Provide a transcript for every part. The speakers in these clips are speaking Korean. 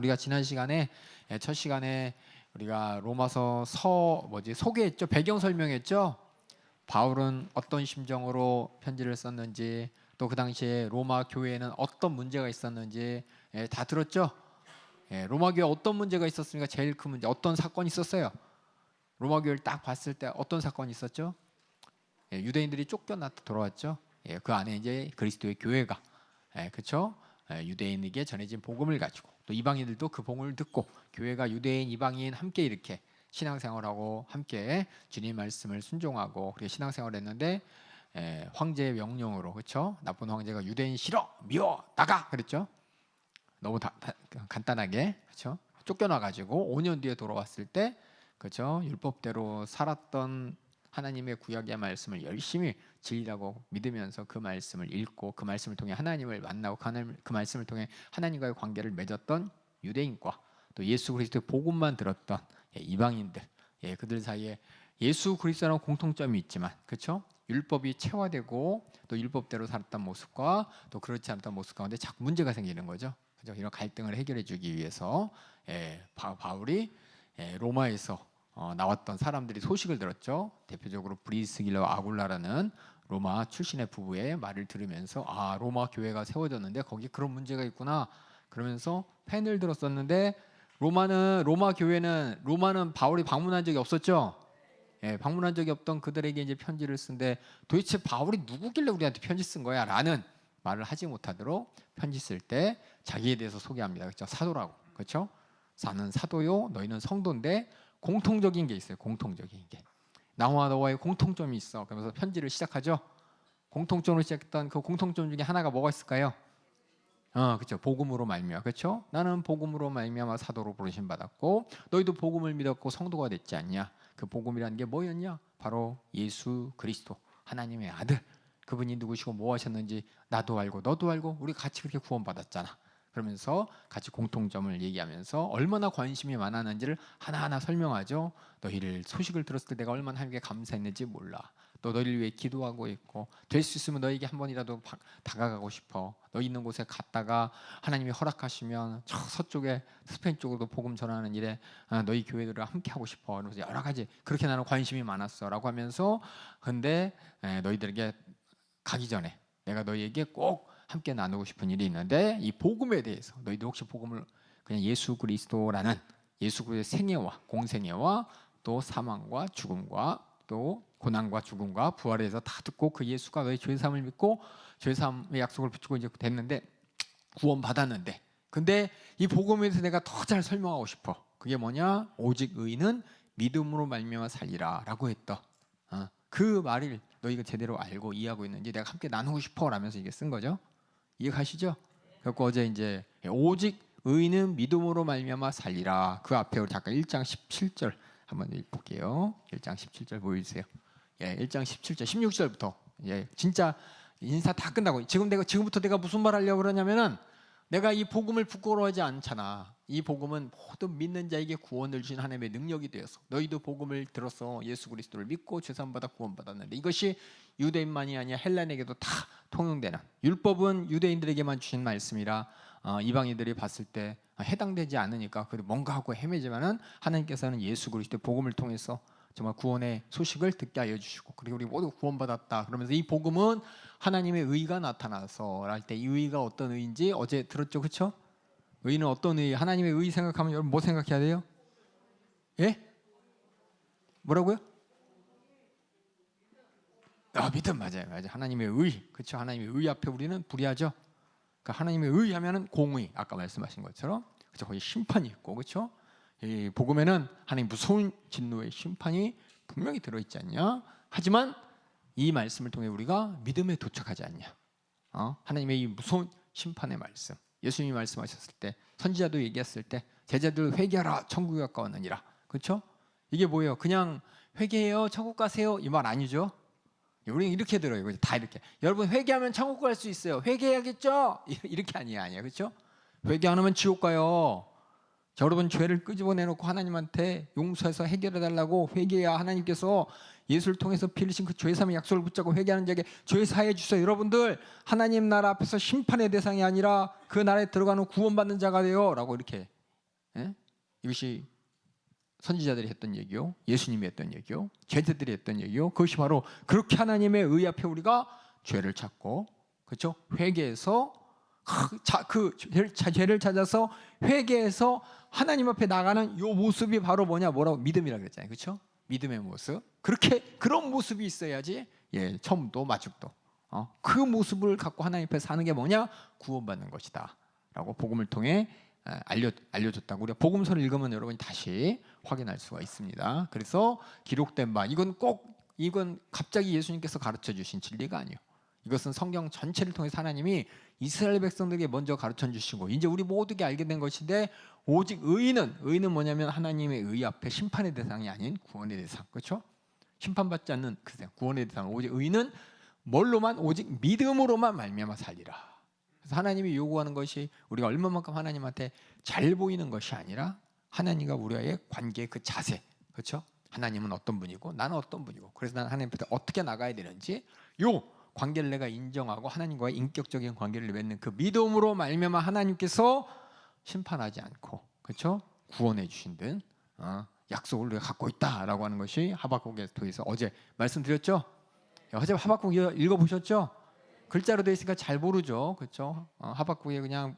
우리가 지난 시간에 첫 시간에 우리가 로마서 소개했죠. 배경 설명했죠. 바울은 어떤 심정으로 편지를 썼는지, 또 그 당시에 로마 교회에는 어떤 문제가 있었는지 다 들었죠. 로마 교회 어떤 문제가 있었습니까? 제일 큰 문제, 어떤 사건이 있었어요? 로마 교회를 딱 봤을 때 어떤 사건이 있었죠? 유대인들이 쫓겨났다 돌아왔죠. 그 안에 이제 그리스도의 교회가, 그렇죠? 유대인에게 전해진 복음을 가지고 또 이방인들도 그 복음을 듣고 교회가 유대인, 이방인 함께 이렇게 신앙생활하고 함께 주님 말씀을 순종하고 그렇게 신앙생활했는데, 황제의 명령으로, 그렇죠? 나쁜 황제가 유대인 싫어, 미워, 나가 그랬죠. 너무 간단하게, 그렇죠? 쫓겨나가지고 5년 뒤에 돌아왔을 때, 그렇죠? 율법대로 살았던 하나님의 구약의 말씀을 열심히 진리라고 믿으면서 그 말씀을 읽고 그 말씀을 통해 하나님을 만나고 그 말씀을 통해 하나님과의 관계를 맺었던 유대인과 또 예수 그리스도의 복음만 들었던 이방인들, 그들 사이에 예수 그리스도라는 공통점이 있지만, 그렇죠? 율법이 체화되고 또 율법대로 살았던 모습과 또 그렇지 않았던 모습 가운데 자꾸 문제가 생기는 거죠. 그렇죠? 이런 갈등을 해결해 주기 위해서 바울이 로마에서 나왔던 사람들이 소식을 들었죠. 대표적으로 브리스길라와 아굴라라는 로마 출신의 부부의 말을 들으면서, 아, 로마 교회가 세워졌는데 거기 그런 문제가 있구나 그러면서 펜을 들었었는데, 로마 교회는 바울이 방문한 적이 없었죠. 방문한 적이 없던 그들에게 이제 편지를 쓴데, 도대체 바울이 누구길래 우리한테 편지 쓴 거야? 라는 말을 하지 못하도록 편지 쓸 때 자기에 대해서 소개합니다. 그렇죠? 사도라고. 그렇죠? 나는 사도요, 너희는 성도인데 공통적인 게 있어요. 공통적인 게. 나와 너와의 공통점이 있어. 그러면서 편지를 시작하죠. 공통점으로 시작했던 그 공통점 중에 하나가 뭐가 있을까요? 그렇죠. 복음으로 말미암아. 그렇죠? 나는 복음으로 말미암아 사도로 부르심 받았고 너희도 복음을 믿었고 성도가 됐지 않냐? 그 복음이라는 게 뭐였냐? 바로 예수 그리스도, 하나님의 아들. 그분이 누구시고 뭐 하셨는지 나도 알고 너도 알고 우리 같이 그렇게 구원받았잖아. 그러면서 같이 공통점을 얘기하면서 얼마나 관심이 많았는지를 하나하나 설명하죠. 너희를 소식을 들었을 때 내가 얼마나 하나님께 감사했는지 몰라. 또 너희를 위해 기도하고 있고 될 수 있으면 너에게 한 번이라도 다가가고 싶어. 너 있는 곳에 갔다가 하나님이 허락하시면 저 서쪽에 스페인 쪽으로도 복음 전하는 일에 너희 교회들을 함께 하고 싶어. 그래서 여러 가지 그렇게 나는 관심이 많았어라고 하면서, 근데 너희들에게 가기 전에 내가 너희에게 꼭 함께 나누고 싶은 일이 있는데, 이 복음에 대해서 너희들 혹시 복음을 그냥 예수 그리스도라는 예수 그리스도의 생애와 공생애와 또 사망과 죽음과 또 고난과 죽음과 부활에 대해서 다 듣고 그 예수가 너희 죄사함을 믿고 죄사함의 약속을 붙이고 이제 됐는데 구원 받았는데, 근데 이 복음에 대해서 내가 더 잘 설명하고 싶어. 그게 뭐냐? 오직 의인은 믿음으로 말미암아 살리라라고 했던 그 말을 너희가 제대로 알고 이해하고 있는지 내가 함께 나누고 싶어 라면서 이게 쓴 거죠. 이해가시죠? 그래서 어제 이제 오직 의인은 믿음으로 말미암아 살리라, 그 앞에 우리 잠깐 1장 17절 한번 읽어볼게요. 1장 17절 보여주세요. 1장 17절 16절부터 진짜 인사 다 끝나고 지금부터 내가 무슨 말 하려고 그러냐면은, 내가 이 복음을 부끄러워하지 않잖아. 이 복음은 모든 믿는 자에게 구원을 주신 하나님의 능력이 되어서 너희도 복음을 들어서 예수 그리스도를 믿고 죄사함 받아 구원받았는데, 이것이 유대인만이 아니라 헬라인에게도 다 통용되는, 율법은 유대인들에게만 주신 말씀이라 이방인들이 봤을 때 해당되지 않으니까 그래도 뭔가 하고 헤매지만은, 하나님께서는 예수 그리스도의 복음을 통해서 정말 구원의 소식을 듣게 하여 주시고, 그리고 우리 모두 구원받았다 그러면서 이 복음은 하나님의 의가 나타나서 할 때, 이 의가 어떤 의인지 어제 들었죠, 그렇죠? 의는 어떤 의? 하나님의 의 생각하면 여러분 뭐 생각해야 돼요? 뭐라고요? 믿음. 맞아요. 하나님의 의, 그렇죠? 하나님의 의 앞에 우리는 불의하죠. 그러니까 하나님의 의 하면은 공의, 아까 말씀하신 것처럼, 그렇죠? 거기 심판이 있고, 그렇죠? 이 복음에는 하나님 무서운 진노의 심판이 분명히 들어있지 않냐? 하지만 이 말씀을 통해 우리가 믿음에 도착하지 않냐? 하나님의 이 무서운 심판의 말씀, 예수님이 말씀하셨을 때, 선지자도 얘기했을 때, 제자들 회개하라 천국이 가까웠느니라, 그렇죠? 이게 뭐예요? 그냥 회개해요 천국 가세요 이 말 아니죠? 우리는 이렇게 들어요. 다 이렇게, 여러분 회개하면 천국 갈 수 있어요, 회개해야겠죠? 이렇게 아니에요, 그렇죠? 회개 안 하면 지옥 가요. 여러분 죄를 끄집어내놓고 하나님한테 용서해서 해결해달라고 회개해야 하나님께서 예수를 통해서 빌리신 그 죄사함의 약속을 붙잡고 회개하는 자에게 죄 사해 주세요. 여러분들 하나님 나라 앞에서 심판의 대상이 아니라 그 나라에 들어가는 구원받는 자가 돼요 라고 이렇게 예? 이것이 선지자들이 했던 얘기요, 예수님이 했던 얘기요, 제자들이 했던 얘기요. 그것이 바로 그렇게 하나님의 의 앞에 우리가 죄를 찾고, 그렇죠? 회개해서 그 죄를 찾아서 회개해서 하나님 앞에 나가는 요 모습이 바로 뭐라고 믿음이라 그랬잖아요, 그렇죠? 믿음의 모습. 그런 모습이 있어야지, 처음도 마죽도 그 모습을 갖고 하나님 앞에 사는 게 뭐냐? 구원받는 것이다라고 복음을 통해 알려줬다고. 우리가 복음서를 읽으면 여러분이 다시 확인할 수가 있습니다. 그래서 기록된 바, 이건 갑자기 예수님께서 가르쳐 주신 진리가 아니에요. 이것은 성경 전체를 통해서 하나님이 이스라엘 백성들에게 먼저 가르쳐 주시고 이제 우리 모두가 알게 된 것인데, 오직 의는 뭐냐면 하나님의 의 앞에 심판의 대상이 아닌 구원의 대상, 그렇죠? 심판받지 않는 구원의 대상. 오직 의는 뭘로만? 오직 믿음으로만 말미암아 살리라. 그래서 하나님이 요구하는 것이 우리가 얼마만큼 하나님한테 잘 보이는 것이 아니라 하나님과 우리와의 관계의 그 자세, 그렇죠? 하나님은 어떤 분이고 나는 어떤 분이고, 그래서 나는 하나님 앞에 어떻게 나가야 되는지, 요 관계를 내가 인정하고 하나님과의 인격적인 관계를 맺는 그 믿음으로 말미암아 하나님께서 심판하지 않고, 그렇죠? 구원해 주신 듯 약속을 우리가 갖고 있다라고 하는 것이 하박국에 통해서 어제 말씀드렸죠. 어제 하박국 읽어보셨죠? 글자로 되어 있으니까 잘 모르죠, 그렇죠? 하박국에 그냥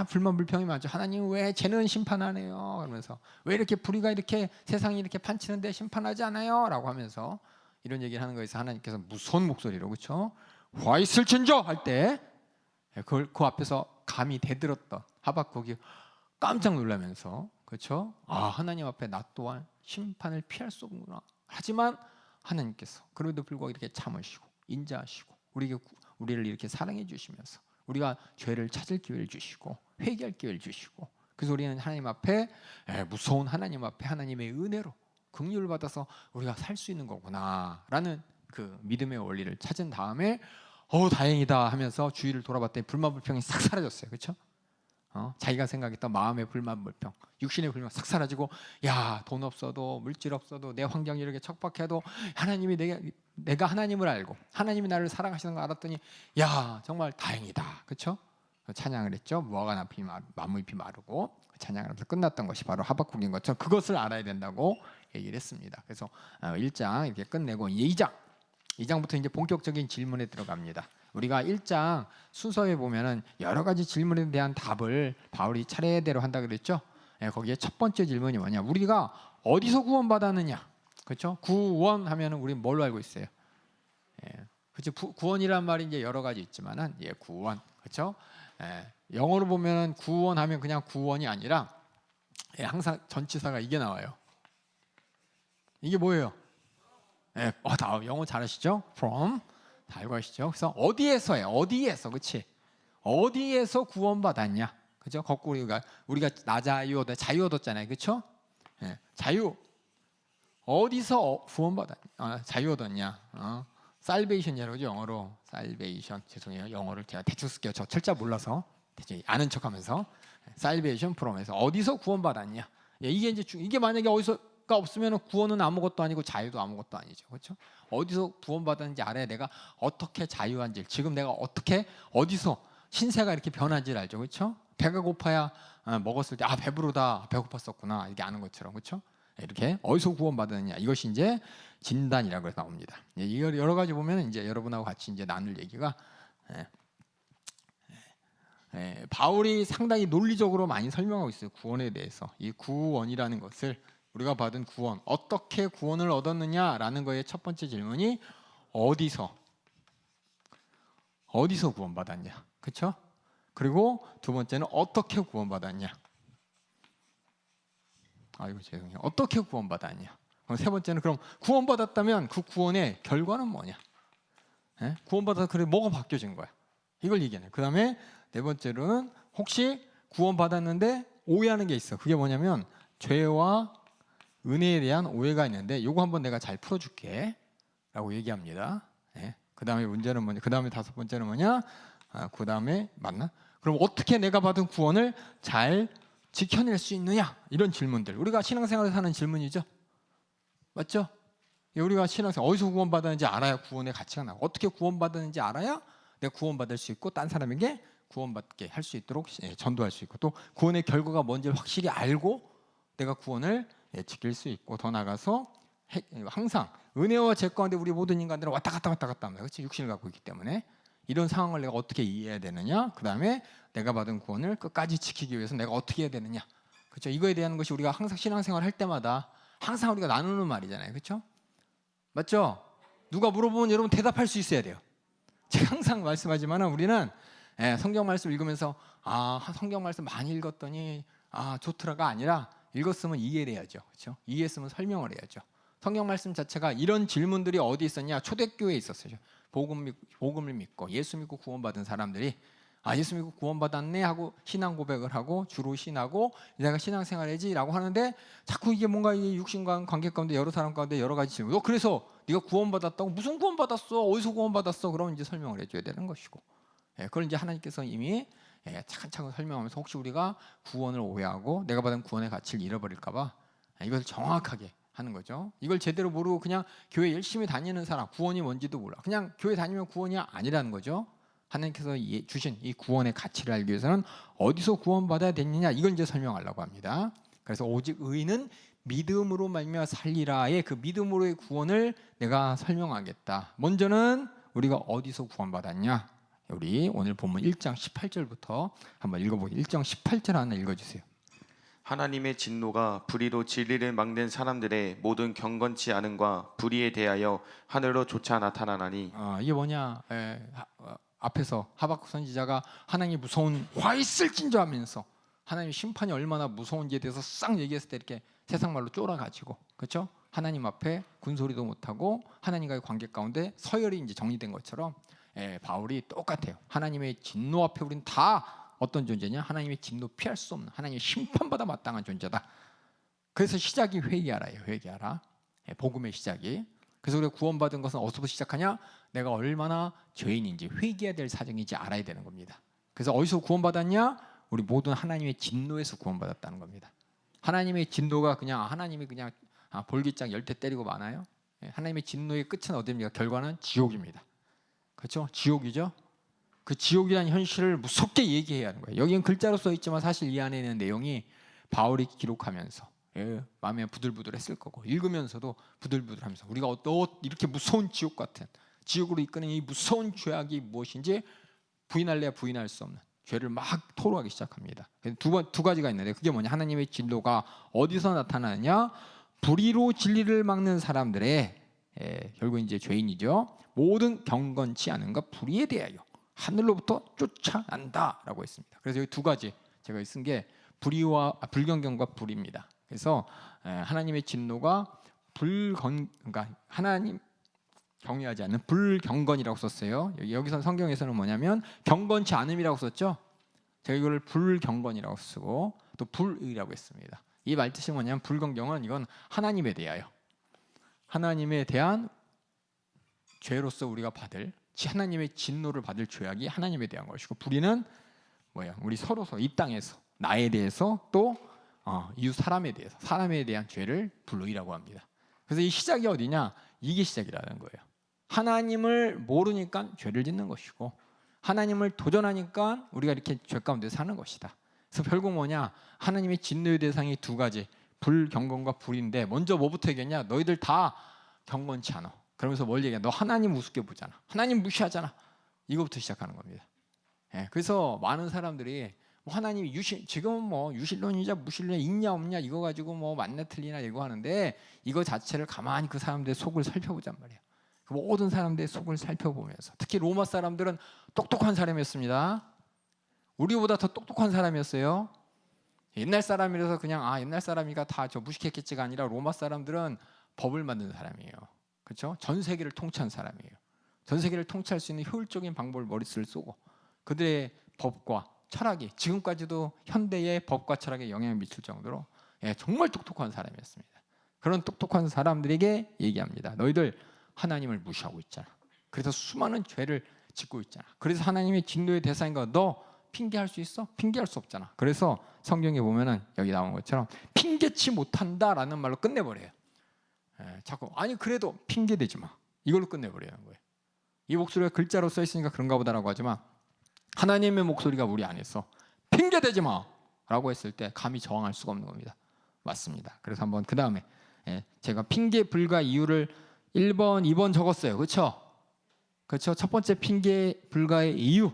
불만 불평이 많죠. 하나님 왜 쟤는 심판하네요? 그러면서 왜 이렇게 불의가 이렇게 세상이 이렇게 판치는데 심판하지 않아요?라고 하면서 이런 얘기를 하는 거에서 하나님께서 무서운 목소리로, 그렇죠? 와 있을진저 할 때 그 앞에서 감히 대들었던 하박국이 깜짝 놀라면서, 그렇죠? 하나님 앞에 나 또한 심판을 피할 수 없구나. 하지만 하나님께서 그럼에도 불구하고 이렇게 참으시고 인자하시고 우리를 이렇게 사랑해 주시면서 우리가 죄를 찾을 기회를 주시고 회개할 기회를 주시고, 그래서 우리는 하나님 앞에, 무서운 하나님 앞에 하나님의 은혜로 긍휼을 받아서 우리가 살 수 있는 거구나라는 그 믿음의 원리를 찾은 다음에 다행이다 하면서 주위를 돌아봤더니 불만 불평이 싹 사라졌어요, 그렇죠? 자기가 생각했던 마음의 불만 불평, 육신의 불만 싹 사라지고, 돈 없어도 물질 없어도 내 환경이 이렇게 척박해도 하나님이 내가 하나님을 알고 하나님이 나를 사랑하시는 걸 알았더니 정말 다행이다, 그렇죠? 찬양을 했죠. 무화과 나무잎이 마르고 찬양을 하면서 끝났던 것이 바로 하박국인 것처럼 그것을 알아야 된다고 얘기를 했습니다. 그래서 1장 이렇게 끝내고 2장부터 이제 본격적인 질문에 들어갑니다. 우리가 1장 순서에 보면은 여러 가지 질문에 대한 답을 바울이 차례대로 한다 그랬죠. 거기에 첫 번째 질문이 뭐냐? 우리가 어디서 구원받았느냐? 그렇죠? 구원하면은 우리 뭘로 알고 있어요? 그렇죠. 구원이란 말이 이제 여러 가지 있지만은 구원, 그렇죠? 영어로 보면은 구원하면 그냥 구원이 아니라 항상 전치사가 이게 나와요. 이게 뭐예요? 다 영어 잘하시죠? From, 다 알고 계시죠? 그래서 어디에서예요? 어디에서, 그렇지? 어디에서 구원받았냐? 그죠? 거꾸로 우리가 나 자유 얻었잖아요, 그렇죠? 자유 어디서 구원받았냐? 자유 얻었냐? 살베이션이라고 그러죠, 영어로. 살베이션, 죄송해요, 영어를 제가 대충 쓸게요. 저 철자 몰라서 대충 아는 척하면서 살베이션 프롬에서 어디서 구원받았냐? 이게 만약에 어디서가 없으면 구원은 아무것도 아니고 자유도 아무것도 아니죠, 그렇죠? 어디서 구원받았는지 알아야 내가 어떻게 자유한지, 지금 내가 어디서 신세가 이렇게 변한지를 알죠, 그렇죠? 배가 고파야 먹었을 때 배부르다, 배고팠었구나, 이렇게 아는 것처럼, 그렇죠? 이렇게 어디서 구원받았느냐, 이것이 이제 진단이라고 해서 나옵니다. 이걸 여러 가지 보면 이제 여러분하고 같이 이제 나눌 얘기가, 바울이 상당히 논리적으로 많이 설명하고 있어요, 구원에 대해서. 이 구원이라는 것을, 우리가 받은 구원, 어떻게 구원을 얻었느냐라는 거의 첫 번째 질문이 어디서 구원받았냐, 그렇죠? 그리고 두 번째는 어떻게 구원받았냐. 죄송해요. 어떻게 구원받았냐. 그럼 세 번째는, 그럼 구원받았다면 그 구원의 결과는 뭐냐? 구원받아서 그래 뭐가 바뀌어진 거야? 이걸 얘기하네. 그 다음에 네 번째로는 혹시 구원받았는데 오해하는 게 있어. 그게 뭐냐면 죄와 은혜에 대한 오해가 있는데 이거 한번 내가 잘 풀어줄게 라고 얘기합니다. 그 다음에 문제는 뭐냐? 그 다음에 다섯 번째는 뭐냐? 그 다음에 맞나? 그럼 어떻게 내가 받은 구원을 잘 지켜낼 수 있느냐? 이런 질문들, 우리가 신앙생활에서 하는 질문이죠, 맞죠? 우리가 신앙생활 어디서 구원받았는지 알아야 구원의 가치가 나고, 어떻게 구원받았는지 알아야 내가 구원받을 수 있고 딴 사람에게 구원받게 할 수 있도록 전도할 수 있고, 또 구원의 결과가 뭔지를 확실히 알고 내가 구원을 지킬 수 있고, 더 나아가서 항상 은혜와 죄 가운데 우리 모든 인간들은 왔다 갔다 합니다. 그렇지? 육신을 갖고 있기 때문에 이런 상황을 내가 어떻게 이해해야 되느냐, 그 다음에 내가 받은 구원을 끝까지 지키기 위해서 내가 어떻게 해야 되느냐, 그렇죠? 이거에 대한 것이 우리가 항상 신앙생활 할 때마다 항상 우리가 나누는 말이잖아요, 그렇죠? 맞죠? 누가 물어보면 여러분 대답할 수 있어야 돼요. 제가 항상 말씀하지만 우리는 성경 말씀 읽으면서 성경 말씀 많이 읽었더니 좋더라가 아니라 읽었으면 이해를 해야죠, 그렇죠? 이해했으면 설명을 해야죠. 성경 말씀 자체가 이런 질문들이 어디 있었냐? 초대교회에 있었어요. 복음을 믿고 예수 믿고 구원받은 사람들이 예수 믿고 구원받았네 하고 신앙 고백을 하고 주로 신하고 내가 신앙생활해지라고 하는데, 자꾸 이게 뭔가 이 육신과 관계 가운데 여러 사람 가운데 여러 가지 질문. 그래서 네가 구원받았다고? 무슨 구원받았어? 어디서 구원받았어? 그러면 이제 설명을 해줘야 되는 것이고, 그걸 이제 하나님께서 이미 차근차근 설명하면서 혹시 우리가 구원을 오해하고 내가 받은 구원의 가치를 잃어버릴까봐 이걸 정확하게 하는 거죠. 이걸 제대로 모르고 그냥 교회 열심히 다니는 사람, 구원이 뭔지도 몰라. 그냥 교회 다니면 구원이 아니라는 거죠. 하나님께서 주신 이 구원의 가치를 알기 위해서는 어디서 구원받아야 되느냐, 이걸 이제 설명하려고 합니다. 그래서 오직 의인은 믿음으로 말미암아 살리라의 그 믿음으로의 구원을 내가 설명하겠다. 먼저는 우리가 어디서 구원받았냐, 우리 오늘 본문 1장 18절부터 한번 읽어보겠습니다. 1장 18절 하나 읽어주세요. 하나님의 진노가 불의로 진리를 막는 사람들의 모든 경건치 않음과 불의에 대하여 하늘로 조차 나타나나니. 이게 뭐냐? 앞에서 하박국 선지자가 하나님이 무서운 화 있을진저 하면서 하나님의 심판이 얼마나 무서운지에 대해서 싹 얘기했을 때 이렇게 세상 말로 쫄아가지고, 그렇죠? 하나님 앞에 군소리도 못하고 하나님과의 관계 가운데 서열이 이제 정리된 것처럼 바울이 똑같아요. 하나님의 진노 앞에 우리는 다 어떤 존재냐? 하나님의 진노 피할 수 없는, 하나님의 심판받아 마땅한 존재다. 그래서 시작이 회개하라예요. 회개하라. 복음의 시작이. 그래서 우리가 구원받은 것은 어디서부터 시작하냐? 내가 얼마나 죄인인지, 회개해야 될 사정인지 알아야 되는 겁니다. 그래서 어디서 구원받았냐? 우리 모든 하나님의 진노에서 구원받았다는 겁니다. 하나님의 진노가 그냥 하나님이 그냥 볼기장 열대 때리고 마나요? 하나님의 진노의 끝은 어디입니까? 결과는 지옥입니다. 그렇죠? 지옥이죠. 그 지옥이라는 현실을 무섭게 얘기해야 하는 거예요. 여기는 글자로 써 있지만 사실 이 안에 있는 내용이 바울이 기록하면서 마음에 부들부들했을 거고, 읽으면서도 부들부들하면서 우리가 이렇게 무서운 지옥 같은, 지옥으로 이끄는 이 무서운 죄악이 무엇인지 부인할래야 부인할 수 없는 죄를 막 토로하기 시작합니다. 두 가지가 있는데, 그게 뭐냐? 하나님의 진노가 어디서 나타나느냐? 불의로 진리를 막는 사람들의 결국 이제 죄인이죠. 모든 경건치 않음과 불의에 대하여 하늘로부터 쫓아난다라고 했습니다. 그래서 여기 두 가지 제가 쓴 게 불경건과 불의입니다. 그래서 하나님의 진노가 그러니까 하나님 경외하지 않는 불경건이라고 썼어요. 여기서 성경에서는 뭐냐면 경건치 않음이라고 썼죠. 제가 이걸 불경건이라고 쓰고 또 불의라고 했습니다. 이 말뜻이 뭐냐면, 불경건은 이건 하나님에 대하여, 하나님에 대한 죄로서 우리가 받을, 하나님의 진노를 받을 죄악이 하나님에 대한 것이고, 불의는 뭐야? 우리 서로서 이 땅에서 나에 대해서 또 이웃 사람에 대해서, 사람에 대한 죄를 불의라고 합니다. 그래서 이 시작이 어디냐? 이게 시작이라는 거예요. 하나님을 모르니까 죄를 짓는 것이고, 하나님을 도전하니까 우리가 이렇게 죄 가운데 사는 것이다. 그래서 결국 뭐냐? 하나님의 진노의 대상이 두 가지, 불경건과 불의인데, 먼저 뭐부터 얘기했냐? 너희들 다 경건치 않아. 그러면서 뭘 얘기해? 너 하나님 우습게 보잖아. 하나님 무시하잖아. 이거부터 시작하는 겁니다. 그래서 많은 사람들이 하나님이 지금은 뭐 유실론이자 무실론이 있냐 없냐 이거 가지고 뭐 맞나 틀리나 이거 하는데, 이거 자체를 가만히 그 사람들의 속을 살펴보잔 말이에요. 그 모든 사람들의 속을 살펴보면서, 특히 로마 사람들은 똑똑한 사람이었습니다. 우리보다 더 똑똑한 사람이었어요. 옛날 사람이라서 그냥 옛날 사람이가 다 저 무식했겠지가 아니라, 로마 사람들은 법을 만든 사람이에요. 그렇죠? 전 세계를 통치한 사람이에요. 전 세계를 통치할 수 있는 효율적인 방법을 머릿수를 쏘고, 그들의 법과 철학이 지금까지도 현대의 법과 철학에 영향을 미칠 정도로 정말 똑똑한 사람이었습니다. 그런 똑똑한 사람들에게 얘기합니다. 너희들 하나님을 무시하고 있잖아. 그래서 수많은 죄를 짓고 있잖아. 그래서 하나님의 진노의 대상인 거 너 핑계할 수 있어? 핑계할 수 없잖아. 그래서 성경에 보면은 여기 나온 것처럼 핑계치 못한다라는 말로 끝내버려요. 자꾸 그래도 핑계대지 마, 이걸로 끝내버리는 거예요. 이 목소리가 글자로 써 있으니까 그런가 보다라고 하지만, 하나님의 목소리가 우리 안에서 핑계대지 마라고 했을 때 감히 저항할 수가 없는 겁니다. 맞습니다. 그래서 한번 그 다음에 제가 핑계 불가 이유를 1번, 2번 적었어요. 그렇죠? 그렇죠? 첫 번째 핑계 불가의 이유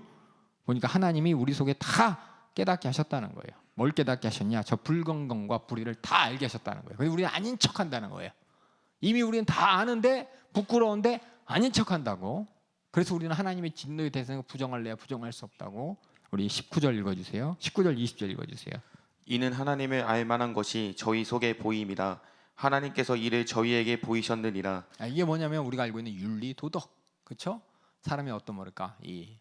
보니까 하나님이 우리 속에 다 깨닫게 하셨다는 거예요. 뭘 깨닫게 하셨냐? 저 불건강과 불의를 다 알게 하셨다는 거예요. 그래서 우리는 아닌 척한다는 거예요. 이미 우리는 다 아는데 부끄러운데 아닌 척한다고. 그래서 우리는 하나님의 진노의 대상을 부정할래야 부정할 수 없다고. 우리 19절 읽어주세요. 19절 20절 읽어주세요. 이는 하나님을 알만한 것이 저희 속에 보임이라 하나님께서 이를 저희에게 보이셨느니라. 이게 뭐냐면 우리가 알고 있는 윤리, 도덕, 그렇죠? 사람의 어떤 뭐랄까 이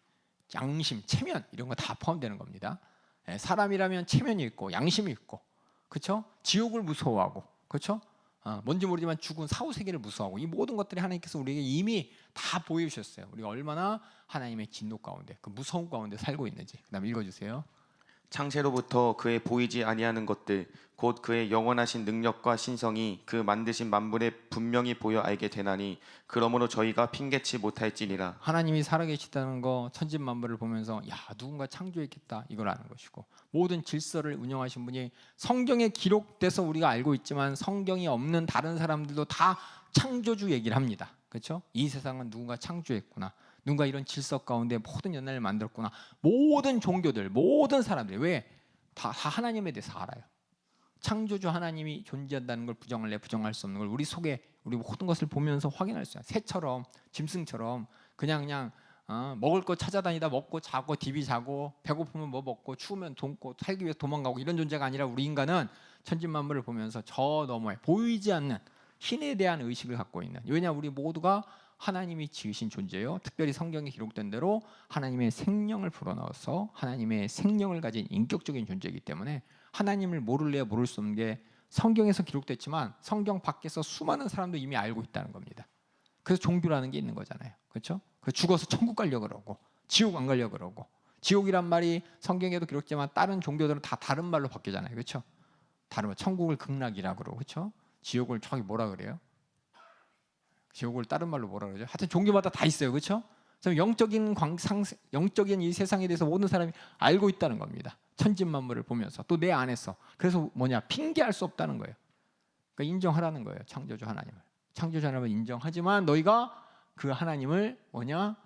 양심, 체면 이런 거 다 포함되는 겁니다. 사람이라면 체면이 있고 양심이 있고, 그렇죠? 지옥을 무서워하고, 그렇죠? 뭔지 모르지만 죽은 사후 세계를 무서워하고 이 모든 것들이 하나님께서 우리에게 이미 다 보여주셨어요. 우리가 얼마나 하나님의 진노 가운데 그 무서움 가운데 살고 있는지. 그다음 읽어주세요. 창세로부터 그의 보이지 아니하는 것들 곧 그의 영원하신 능력과 신성이 그 만드신 만물에 분명히 보여 알게 되나니 그러므로 저희가 핑계치 못할지니라. 하나님이 살아계시다는 거 천진만물을 보면서 야 누군가 창조했겠다 이걸 아는 것이고, 모든 질서를 운영하신 분이 성경에 기록돼서 우리가 알고 있지만 성경이 없는 다른 사람들도 다 창조주 얘기를 합니다. 그렇죠? 이 세상은 누군가 창조했구나, 누군가 이런 질서 가운데 모든 연단을 만들었구나. 모든 종교들, 모든 사람들이 왜 다 하나님에 대해서 알아요. 창조주 하나님이 존재한다는 걸 부정할래 부정할 수 없는 걸 우리 속에 우리 모든 것을 보면서 확인할 수 있어요. 새처럼 짐승처럼 그냥 먹을 거 찾아다니다 먹고 자고 디비 자고 배고프면 뭐 먹고 추우면 돕고 살기 위해서 도망가고 이런 존재가 아니라 우리 인간은 천진만물을 보면서 저 너머에 보이지 않는 신에 대한 의식을 갖고 있는, 왜냐 우리 모두가 하나님이 지으신 존재요. 특별히 성경에 기록된 대로 하나님의 생명을 불어넣어서 하나님의 생명을 가진 인격적인 존재이기 때문에 하나님을 모를래야 모를 수 없는 게 성경에서 기록됐지만 성경 밖에서 수많은 사람도 이미 알고 있다는 겁니다. 그래서 종교라는 게 있는 거잖아요. 그렇죠? 그 죽어서 천국 가려고 그러고 지옥 안 가려고 그러고, 지옥이란 말이 성경에도 기록되지만 다른 종교들은 다 다른 말로 바뀌잖아요. 그렇죠? 다른 말, 천국을 극락이라고 그러고, 그렇죠? 지옥을 저기 뭐라 그래요? 지옥을 다른 말로 뭐라 그러죠? 하여튼 종교마다 다 있어요. 그렇죠? 영적인 이 세상에 대해서 모든 사람이 알고 있다는 겁니다. 천진만물을 보면서 또 내 안에서. 그래서 뭐냐? 핑계할 수 없다는 거예요. 그러니까 인정하라는 거예요. 창조주 하나님을. 창조주 하나님을 인정하지만 너희가 그 하나님을 뭐냐?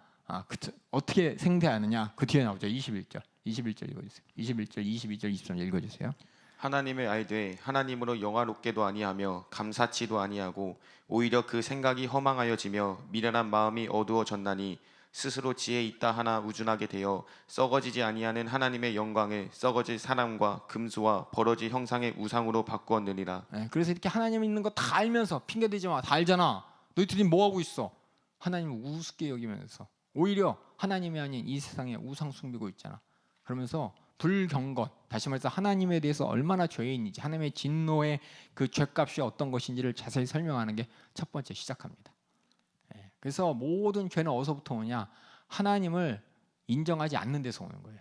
어떻게 생대하느냐? 그 뒤에 나오죠. 21절 읽어주세요. 21절, 22절, 23절 읽어주세요. 하나님을 알되 하나님으로 영화롭게도 아니하며 감사치도 아니하고 오히려 그 생각이 허망하여지며 미련한 마음이 어두워졌나니 스스로 지혜 있다 하나 우준하게 되어 썩어지지 아니하는 하나님의 영광을 썩어질 사람과 금수와 버러지 형상의 우상으로 바꾸었느니라. 그래서 이렇게 하나님 있는 거 다 알면서 핑계대지 마. 다 알잖아. 너희들이 뭐 하고 있어? 하나님을 우습게 여기면서 오히려 하나님이 아닌 이 세상에 우상 숭배고 있잖아. 그러면서 불경건, 다시 말해서 하나님에 대해서 얼마나 죄인인지, 하나님의 진노의 그 죄값이 어떤 것인지를 자세히 설명하는 게 첫 번째 시작합니다. 그래서 모든 죄는 어디서부터 오냐? 하나님을 인정하지 않는 데서 오는 거예요.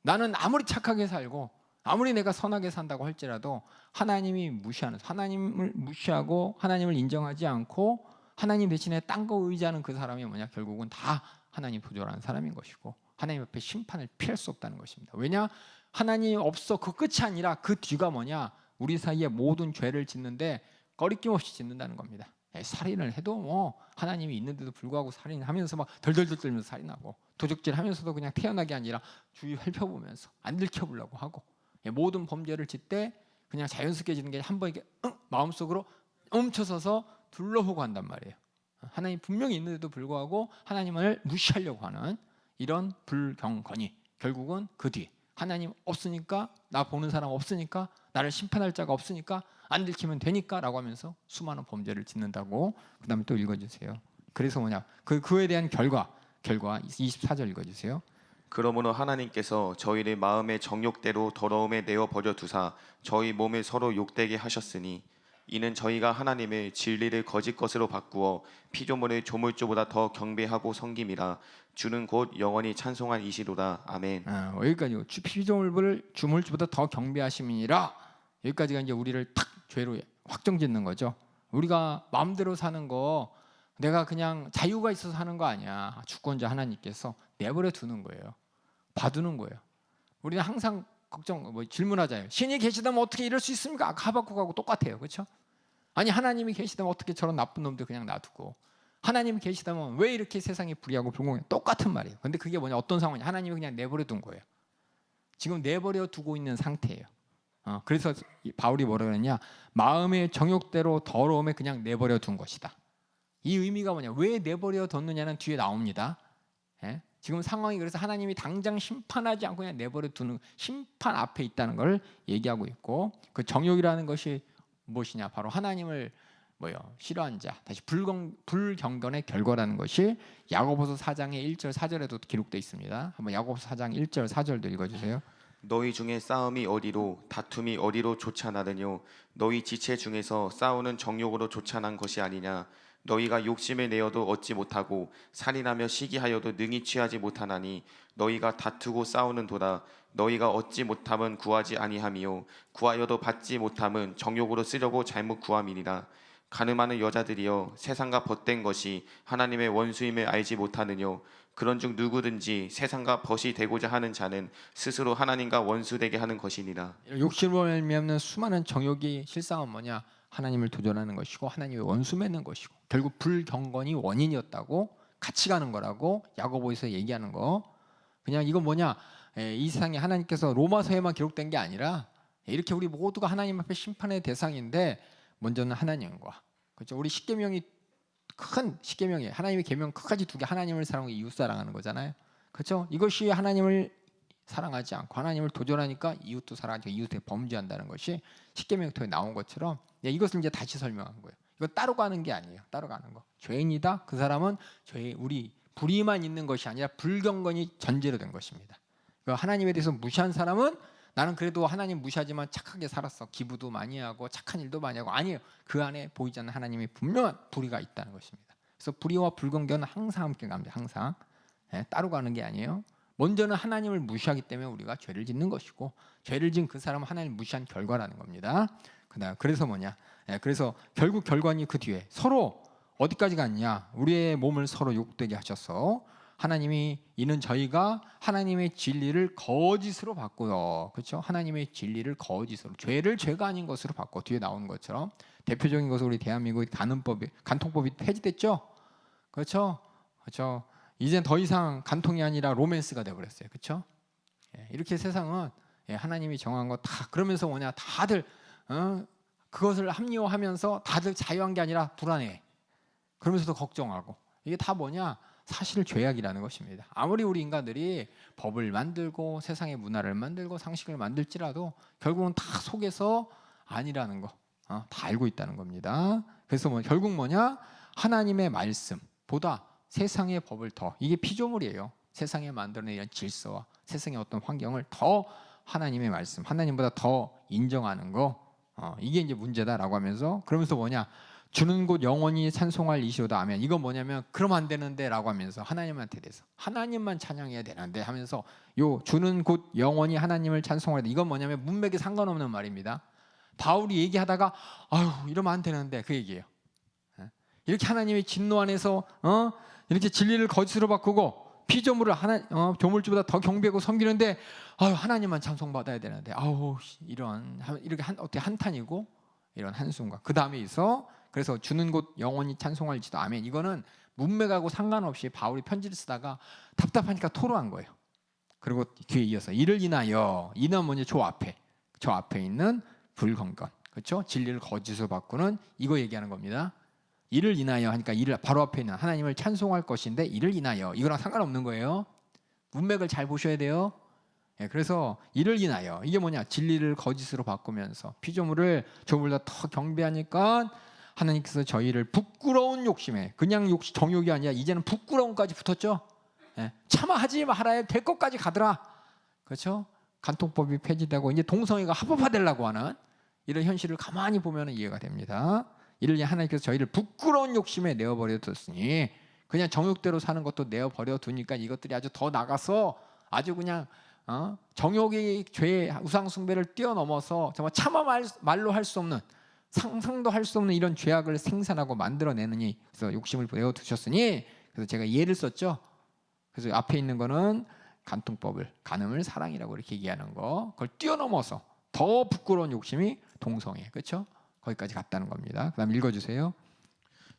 나는 아무리 착하게 살고 아무리 내가 선하게 산다고 할지라도 하나님이 무시하는, 하나님을 무시하고 하나님을 인정하지 않고 하나님 대신에 딴 거 의지하는 그 사람이 뭐냐? 결국은 다 하나님 부조라는 사람인 것이고 하나님 앞에 심판을 피할 수 없다는 것입니다. 왜냐? 하나님 없어. 그 끝이 아니라 그 뒤가 뭐냐? 우리 사이에 모든 죄를 짓는데 거리낌 없이 짓는다는 겁니다. 살인을 해도 뭐 하나님이 있는데도 불구하고 살인하면서 막 덜덜덜 떨면서 살인하고, 도적질하면서도 그냥 태연하게 아니라 주위 살펴보면서 안 들켜보려고 하고, 모든 범죄를 짓때 그냥 자연스럽게 짓는 게 한 번 이렇게 마음속으로 멈춰서서 둘러보고 한단 말이에요. 하나님 분명히 있는데도 불구하고 하나님을 무시하려고 하는 이런 불경건이 결국은 그 뒤, 하나님 없으니까, 나 보는 사람 없으니까, 나를 심판할 자가 없으니까 안 들키면 되니까 라고 하면서 수많은 범죄를 짓는다고. 그 다음에 또 읽어주세요. 그래서 뭐냐? 그에 대한 결과 24절 읽어주세요. 그러므로 하나님께서 저희를 마음의 정욕대로 더러움에 내어 버려 두사 저희 몸을 서로 욕되게 하셨으니 이는 저희가 하나님의 진리를 거짓 것으로 바꾸어 피조물을 조물주보다 더 경배하고 섬김이라. 주는 곧 영원히 찬송한 이시로다. 아멘. 여기까지. 피조물을 주물주보다 더 경배하심이니라. 여기까지가 이제 우리를 탁 죄로 확정짓는 거죠. 우리가 마음대로 사는 거, 내가 그냥 자유가 있어서 하는 거 아니야. 주권자 하나님께서 내버려 두는 거예요. 봐두는 거예요. 우리는 항상 질문하잖아요. 신이 계시다면 어떻게 이럴 수 있습니까? 하박국하고 똑같아요. 그렇죠? 아니 하나님이 계시다면 어떻게 저런 나쁜 놈들 그냥 놔두고, 하나님이 계시다면 왜 이렇게 세상이 불의하고 불공해? 똑같은 말이에요. 근데 그게 뭐냐? 어떤 상황이냐? 하나님이 그냥 내버려 둔 거예요. 지금 내버려 두고 있는 상태예요. 그래서 바울이 뭐라 그러냐? 마음의 정욕대로 더러움에 그냥 내버려 둔 것이다. 이 의미가 뭐냐? 왜 내버려 뒀느냐는 뒤에 나옵니다. 예? 지금 상황이 그래서 하나님이 당장 심판하지 않고 그냥 내버려 두는 심판 앞에 있다는 걸 얘기하고 있고, 그 정욕이라는 것이 무엇이냐? 바로 하나님을 싫어한 자, 다시 불경건의 결과라는 것이 야고보서 4장의 1절 4절에도 기록되어 있습니다. 한번 야고보서 4장 1절 4절도 읽어주세요. 너희 중에 싸움이 어디로 다툼이 어디로 쫓아나느뇨 너희 지체 중에서 싸우는 정욕으로 쫓아난 것이 아니냐 너희가 욕심을 내어도 얻지 못하고 살인하며 시기하여도 능히 취하지 못하나니 너희가 다투고 싸우는도다 너희가 얻지 못함은 구하지 아니함이요 구하여도 받지 못함은 정욕으로 쓰려고 잘못 구함이니라 가늠하는 여자들이여 세상과 벗된 것이 하나님의 원수임을 알지 못하느뇨 그런즉 누구든지 세상과 벗이 되고자 하는 자는 스스로 하나님과 원수되게 하는 것이니라. 욕심을 말미암는 수많은 정욕이 실상은 뭐냐? 하나님을 도전하는 것이고 하나님의 원수 맺는 것이고, 결국 불경건이 원인이었다고 같이 가는 거라고 야고보에서 얘기하는 거. 그냥 이건 뭐냐? 이 세상에 하나님께서 로마서에만 기록된 게 아니라 이렇게 우리 모두가 하나님 앞에 심판의 대상인데, 먼저는 하나님과, 그렇죠? 우리 십계명이 큰 십계명이에요. 하나님의 계명 끝까지 두 개, 하나님을 사랑하고 이웃 사랑하는 거잖아요. 그렇죠? 이것이 하나님을 사랑하지 않고 하나님을 도전하니까 이웃도 사랑하지, 이웃에 범죄한다는 것이 십계명토에 나온 것처럼, 이것을 이제 다시 설명한 거예요. 이거 따로 가는 게 아니에요. 따로 가는 거. 죄인이다. 그 사람은 우리 불의만 있는 것이 아니라 불경건이 전제로 된 것입니다. 하나님에 대해서 무시한 사람은 나는 그래도 하나님 무시하지만 착하게 살았어. 기부도 많이 하고 착한 일도 많이 하고. 아니에요. 그 안에 보이지 않는 하나님의 분명한 불의가 있다는 것입니다. 그래서 불의와 불경건은 항상 함께 갑니다. 항상. 따로 가는 게 아니에요. 먼저는 하나님을 무시하기 때문에 우리가 죄를 짓는 것이고, 죄를 지은 그 사람은 하나님 무시한 결과라는 겁니다. 그래서 뭐냐? 그래서 결국 결과는 그 뒤에 서로 어디까지 갔냐? 우리의 몸을 서로 욕되게 하셔서 하나님이 이는 저희가 하나님의 진리를 거짓으로 바꾸어, 그렇죠? 하나님의 진리를 거짓으로, 죄를 죄가 아닌 것으로 바꿔. 뒤에 나오는 것처럼 대표적인 것은 우리 대한민국의 간통법이 폐지됐죠, 그렇죠? 그렇죠? 이젠 더 이상 간통이 아니라 로맨스가 돼버렸어요, 그렇죠? 이렇게 세상은 하나님이 정한 거 다, 그러면서 뭐냐? 다들 그것을 합리화하면서 다들 자유한 게 아니라 불안해. 그러면서도 걱정하고. 이게 다 뭐냐? 사실 죄악이라는 것입니다. 아무리 우리 인간들이 법을 만들고 세상의 문화를 만들고 상식을 만들지라도 결국은 다 속에서 아니라는 거, 다 알고 있다는 겁니다. 그래서 결국 뭐냐? 하나님의 말씀보다 세상의 법을 더, 이게 피조물이에요. 세상에 만들어낸 이런 질서와 세상의 어떤 환경을 더 하나님의 말씀, 하나님보다 더 인정하는 거, 이게 이제 문제다라고 하면서, 그러면서 뭐냐? 주는 곳 영원히 찬송할 이시로다. 아멘. 이건 뭐냐면 그러면 안 되는데 라고 하면서 하나님한테 대해서 하나님만 찬양해야 되는데 하면서, 요 주는 곳 영원히 하나님을 찬송해야 돼. 이건 뭐냐면 문맥에 상관없는 말입니다. 바울이 얘기하다가 아유 이러면 안 되는데 그 얘기예요. 이렇게 하나님의 진노 안에서 이렇게 진리를 거짓으로 바꾸고 피조물을 조물주보다 더 경배하고 섬기는데 아유 하나님만 찬송받아야 되는데 아우 이렇게 어떻게 한탄이고 이런 한숨과 그 다음에 있어. 그래서 주는 곳 영원히 찬송할지도. 아멘. 이거는 문맥하고 상관없이 바울이 편지를 쓰다가 답답하니까 토로한 거예요. 그리고 뒤에 이어서 이를 인하여, 이는 뭐냐? 저 앞에 있는 불경건, 그렇죠? 진리를 거짓으로 바꾸는 이거 얘기하는 겁니다. 이를 인하여 하니까 이를 바로 앞에 있는 하나님을 찬송할 것인데 이를 인하여, 이거랑 상관없는 거예요. 문맥을 잘 보셔야 돼요. 그래서 이를 인하여, 이게 뭐냐? 진리를 거짓으로 바꾸면서 피조물을 조물보다 더 경배하니까 하나님께서 저희를 부끄러운 욕심에, 그냥 정욕이 아니라 이제는 부끄러움까지 붙었죠. 참아하지 말아야 될 것까지 가더라, 그렇죠? 간통법이 폐지되고 이제 동성애가 합법화되려고 하는 이런 현실을 가만히 보면 이해가 됩니다. 이를 하나님께서 저희를 부끄러운 욕심에 내어버려 뒀으니, 그냥 정욕대로 사는 것도 내어버려 두니까 이것들이 아주 더 나가서 아주 그냥 정욕이 죄, 우상숭배를 뛰어넘어서 정말 차마 말로 할 수 없는, 상상도 할 수 없는 이런 죄악을 생산하고 만들어내느니, 그래서 욕심을 내어 두셨으니, 그래서 제가 예를 썼죠. 그래서 앞에 있는 거는 간통법을 간음을 사랑이라고 이렇게 얘기하는 거, 그걸 뛰어넘어서 더 부끄러운 욕심이 동성애, 그렇죠? 거기까지 갔다는 겁니다. 그다음 읽어주세요.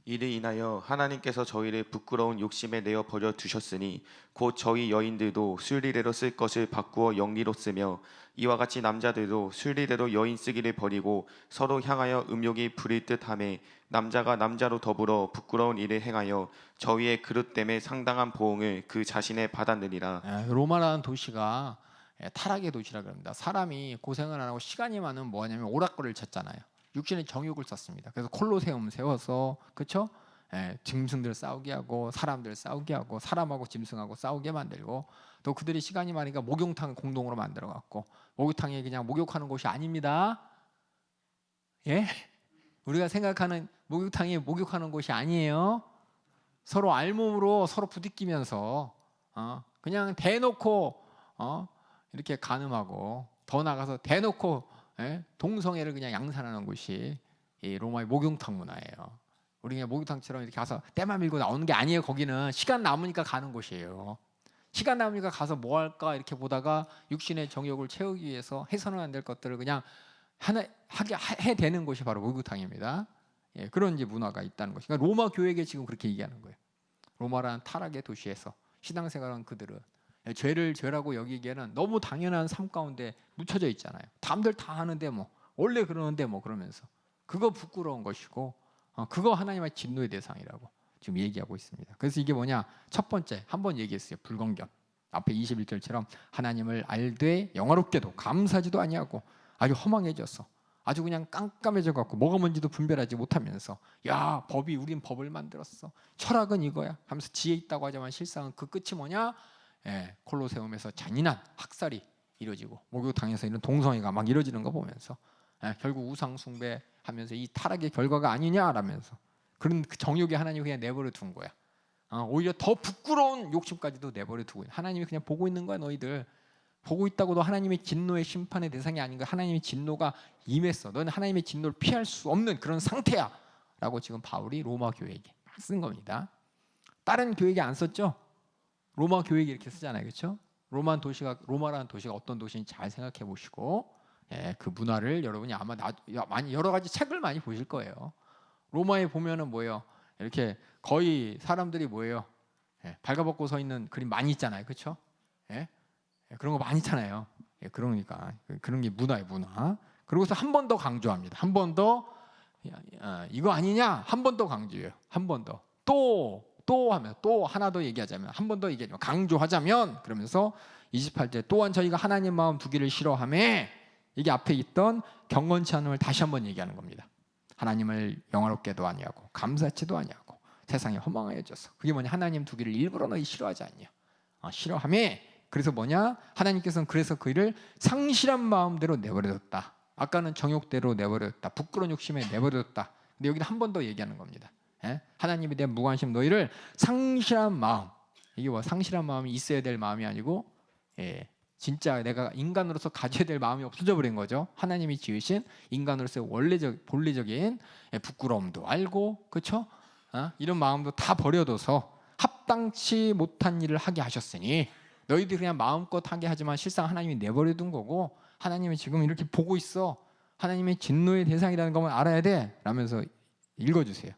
이를 인하여 하나님께서 저희를 부끄러운 욕심에 내어 버려 두셨으니 곧 저희 여인들도 순리대로 쓸 것을 바꾸어 영리로 쓰며 이와 같이 남자들도 순리대로 여인 쓰기를 버리고 서로 향하여 음욕이 부릴 듯하며 남자가 남자로 더불어 부끄러운 일을 행하여 저희의 그릇됨에 상당한 보응을 그 자신에 받았느니라. 로마라는 도시가 타락의 도시라 그럽니다. 사람이 고생을 안 하고 시간이 많으면 뭐하냐면 오락거리를 찾잖아요. 육신의 정욕을 썼습니다. 그래서 콜로세움 세워서, 그렇죠? 짐승들 싸우게 하고 사람들 싸우게 하고 사람하고 짐승하고 싸우게 만들고, 또 그들이 시간이 많으니까 목욕탕 공동으로 만들어 갖고, 목욕탕이 그냥 목욕하는 곳이 아닙니다. 예? 우리가 생각하는 목욕탕이 목욕하는 곳이 아니에요. 서로 알몸으로 서로 부딪히면서 그냥 대놓고 이렇게 간음하고, 더 나가서 대놓고 동성애를 그냥 양산하는 곳이 이 로마의 목욕탕 문화예요. 우리 그냥 목욕탕처럼 이렇게 가서 때만 밀고 나오는 게 아니에요. 거기는 시간 남으니까 가는 곳이에요. 시간 남으니까 가서 뭐 할까 이렇게 보다가 육신의 정욕을 채우기 위해서 해서는 안 될 것들을 그냥 하나 하게 해대는 곳이 바로 목욕탕입니다. 그런 이제 문화가 있다는 것이. 그러니까 로마 교회에 지금 그렇게 얘기하는 거예요. 로마라는 타락의 도시에서 신앙생활한 그들은 죄를 죄라고 여기기에는 너무 당연한 삶 가운데 묻혀져 있잖아요. 남들 다 하는데 뭐, 원래 그러는데 뭐, 그러면서 그거 부끄러운 것이고 그거 하나님의 진노의 대상이라고 지금 얘기하고 있습니다. 그래서 이게 뭐냐, 첫 번째 한번 얘기했어요. 불건견. 앞에 21절처럼 하나님을 알되 영화롭게도 감사하지도 아니하고 아주 허망해졌어. 아주 그냥 깜깜해져 갖고 뭐가 뭔지도 분별하지 못하면서, 야, 법이, 우린 법을 만들었어, 철학은 이거야 하면서 지혜 있다고 하지만 실상은 그 끝이 뭐냐, 콜로세움에서 잔인한 학살이 이루어지고 목욕탕에서 이런 동성애가 막 이루어지는 거 보면서 결국 우상 숭배하면서 이 타락의 결과가 아니냐라면서 그런 그 정욕이 하나님이 그냥 내버려 둔 거야. 오히려 더 부끄러운 욕심까지도 내버려 두고, 하나님이 그냥 보고 있는 거야. 너희들 보고 있다고도 하나님의 진노의 심판의 대상이 아닌 거야. 하나님의 진노가 임했어. 너는 하나님의 진노를 피할 수 없는 그런 상태야 라고 지금 바울이 로마 교회에게 쓴 겁니다. 다른 교회에게 안 썼죠. 로마 교회에게 이렇게 쓰잖아요. 그렇죠? 로마라는 도시가 어떤 도시인지 잘 생각해 보시고, 그 문화를 여러분이 아마 많이 여러 가지 책을 많이 보실 거예요. 로마에 보면은 뭐예요? 이렇게 거의 사람들이 뭐예요? 발가벗고 서 있는 그림 많이 있잖아요. 그렇죠? 그런 거 많이 있잖아요. 그러니까 그런 게 문화예요, 문화. 그러고서 한 번 더 강조합니다. 한 번 더 이거 아니냐? 한 번 더 강조해요. 한 번 더. 또 하면, 또 하나 더 얘기하자면, 한 번 더 얘기하자면, 강조하자면, 그러면서 28절 또한 저희가 하나님 마음 두기를 싫어하매, 이게 앞에 있던 경건치 않음을 다시 한번 얘기하는 겁니다. 하나님을 영화롭게도 아니하고 감사치도 아니하고 세상에 허망하여져서, 그게 뭐냐, 하나님 두기를 일부러 너희 싫어하지 않냐, 싫어하매. 그래서 뭐냐, 하나님께서는 그래서 그 일을 상실한 마음대로 내버려뒀다. 아까는 정욕대로 내버려뒀다, 부끄러운 욕심에 내버려뒀다. 근데 여기는 한 번 더 얘기하는 겁니다. 하나님에 대한 무관심, 너희를 상실한 마음. 이게 뭐 상실한 마음이 있어야 될 마음이 아니고, 진짜 내가 인간으로서 가져야 될 마음이 없어져 버린 거죠. 하나님이 지으신 인간으로서의 본래적인 부끄러움도 알고, 그렇죠? 이런 마음도 다 버려둬서 합당치 못한 일을 하게 하셨으니, 너희들이 그냥 마음껏 하게 하지만 실상 하나님이 내버려둔 거고, 하나님이 지금 이렇게 보고 있어. 하나님의 진노의 대상이라는 것만 알아야 돼 라면서 읽어주세요.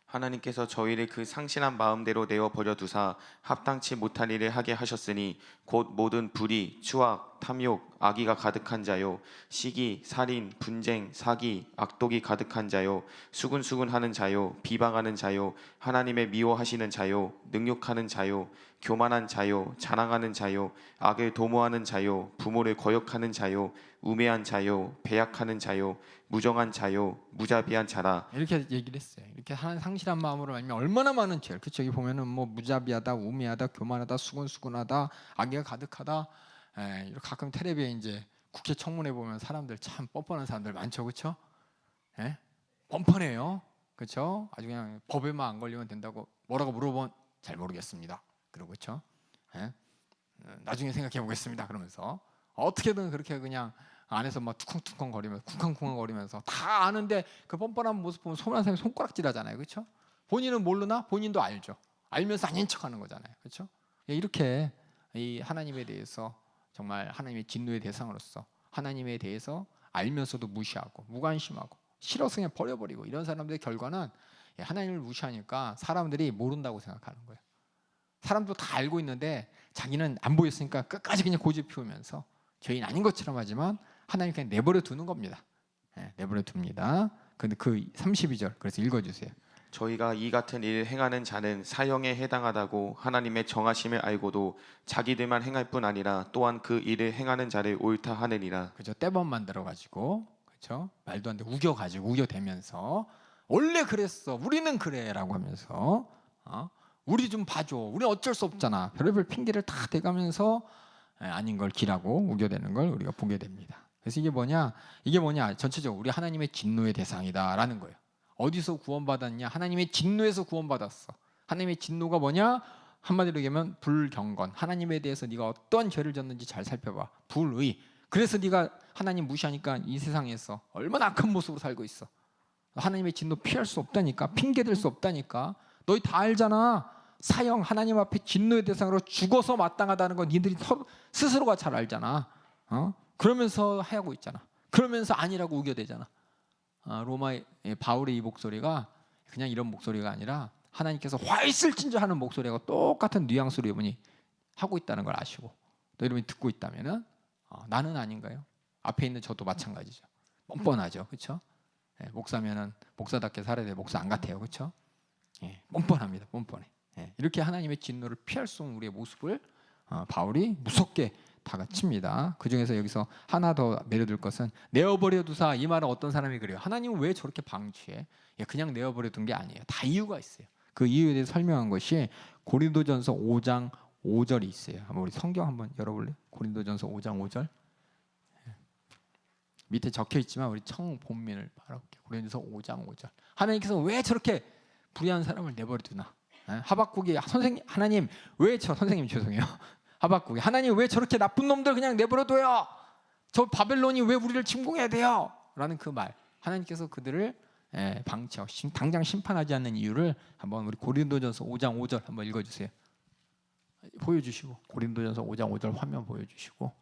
하나님께서 저희를 그 상실한 마음대로 내어 버려 두사 합당치 못한 일을 하게 하셨으니 곧 모든 불의, 추악, 탐욕, 악의가 가득한 자요, 시기, 살인, 분쟁, 사기, 악독이 가득한 자요, 수군수군하는 자요, 비방하는 자요, 하나님의 미워하시는 자요, 능욕하는 자요, 교만한 자요, 자랑하는 자요, 악을 도모하는 자요, 부모를 거역하는 자요, 우매한 자요, 배약하는 자요, 무정한 자요, 무자비한 자라. 이렇게 얘기를 했어요. 이렇게 상실한 마음으로 아니면 얼마나 많은 죄를, 그렇죠? 여기 보면은 뭐 무자비하다, 우매하다, 교만하다, 수군수군하다, 악의가 가득하다. 이렇게 가끔 텔레비에 이제 국회 청문회 보면 사람들 참 뻔뻔한 사람들 많죠, 그렇죠? 뻔뻔해요, 그렇죠? 아주 그냥 법에만 안 걸리면 된다고 뭐라고 물어보면 잘 모르겠습니다. 그러고, 그렇죠? 나중에 생각해 보겠습니다. 그러면서 어떻게든 그렇게 그냥 안에서 막 쿵쿵쿵 거리면서 쿵쾅쿵쾅 거리면서 다 아는데 그 뻔뻔한 모습 보면 소문난 사람이 손가락질하잖아요, 그렇죠? 본인은 모르나? 본인도 알죠. 알면서 아닌 척하는 거잖아요, 그렇죠? 이렇게 이 하나님에 대해서 정말 하나님의 진노의 대상으로서 하나님에 대해서 알면서도 무시하고 무관심하고 싫어서 그냥 버려버리고 이런 사람들의 결과는 하나님을 무시하니까 사람들이 모른다고 생각하는 거예요. 사람도 다 알고 있는데 자기는 안 보였으니까 끝까지 그냥 고집 피우면서 죄인 아닌 것처럼 하지만 하나님 그냥 내버려 두는 겁니다. 내버려 둡니다. 근데 그 32절 그래서 읽어주세요. 저희가 이 같은 일을 행하는 자는 사형에 해당하다고 하나님의 정하심을 알고도 자기들만 행할 뿐 아니라 또한 그 일을 행하는 자를 옳다 하느니라. 그죠? 떼번 만들어 가지고 그죠? 말도 안 돼 우겨 가지고 우겨대면서 원래 그랬어 우리는 그래라고 하면서 우리 좀 봐줘 우리 어쩔 수 없잖아 별의별 핑계를 다 대가면서 아닌 걸 기라고 우겨대는 걸 우리가 보게 됩니다. 그래서 이게 뭐냐 전체적으로 우리 하나님의 진노의 대상이다라는 거예요. 어디서 구원받았냐? 하나님의 진노에서 구원받았어. 하나님의 진노가 뭐냐? 한마디로 얘기하면 불경건. 하나님에 대해서 네가 어떤 죄를 졌는지 잘 살펴봐. 불의. 그래서 네가 하나님 무시하니까 이 세상에서 얼마나 악한 모습으로 살고 있어. 하나님의 진노 피할 수 없다니까. 핑계댈 수 없다니까. 너희 다 알잖아. 사형 하나님 앞에 진노의 대상으로 죽어서 마땅하다는 건 니들이 스스로가 잘 알잖아. 그러면서 하고 있잖아. 그러면서 아니라고 우겨대잖아. 로마의 바울의 이 목소리가 그냥 이런 목소리가 아니라 하나님께서 화 있을진저 하는 목소리가 똑같은 뉘앙스로 여러분이 하고 있다는 걸 아시고 또 여러분이 듣고 있다면은 나는 아닌가요? 앞에 있는 저도 마찬가지죠. 뻔뻔하죠, 그렇죠? 목사면은 목사답게 살아야 돼. 목사 안 같아요, 그렇죠? 뻔뻔합니다, 뻔뻔해. 이렇게 하나님의 진노를 피할 수 없는 우리의 모습을 바울이 무섭게 다가칩니다. 그 중에서 여기서 하나 더 내려둘 것은 내어버려 두사. 이 말은 어떤 사람이 그래요? 하나님은 왜 저렇게 방치해? 그냥 내어버려 둔 게 아니에요. 다 이유가 있어요. 그 이유에 대해서 설명한 것이 고린도전서 5장 5절이 있어요. 한번 우리 성경 한번 열어볼래요? 고린도전서 5장 5절. 밑에 적혀 있지만 우리 청 본민을 바라볼게요. 고린도전서 5장 5절. 하나님께서 왜 저렇게 불의한 사람을 내버려 두나? 하박국이 선생님 하나님 왜 선생님 죄송해요. 하박국이 하나님 왜 저렇게 나쁜 놈들 그냥 내버려둬요? 저 바벨론이 왜 우리를 침공해야 돼요? 라는 그 말. 하나님께서 그들을 방치하고 당장 심판하지 않는 이유를 한번 우리 고린도전서 5장 5절 한번 읽어주세요. 보여주시고 고린도전서 5장 5절 화면 보여주시고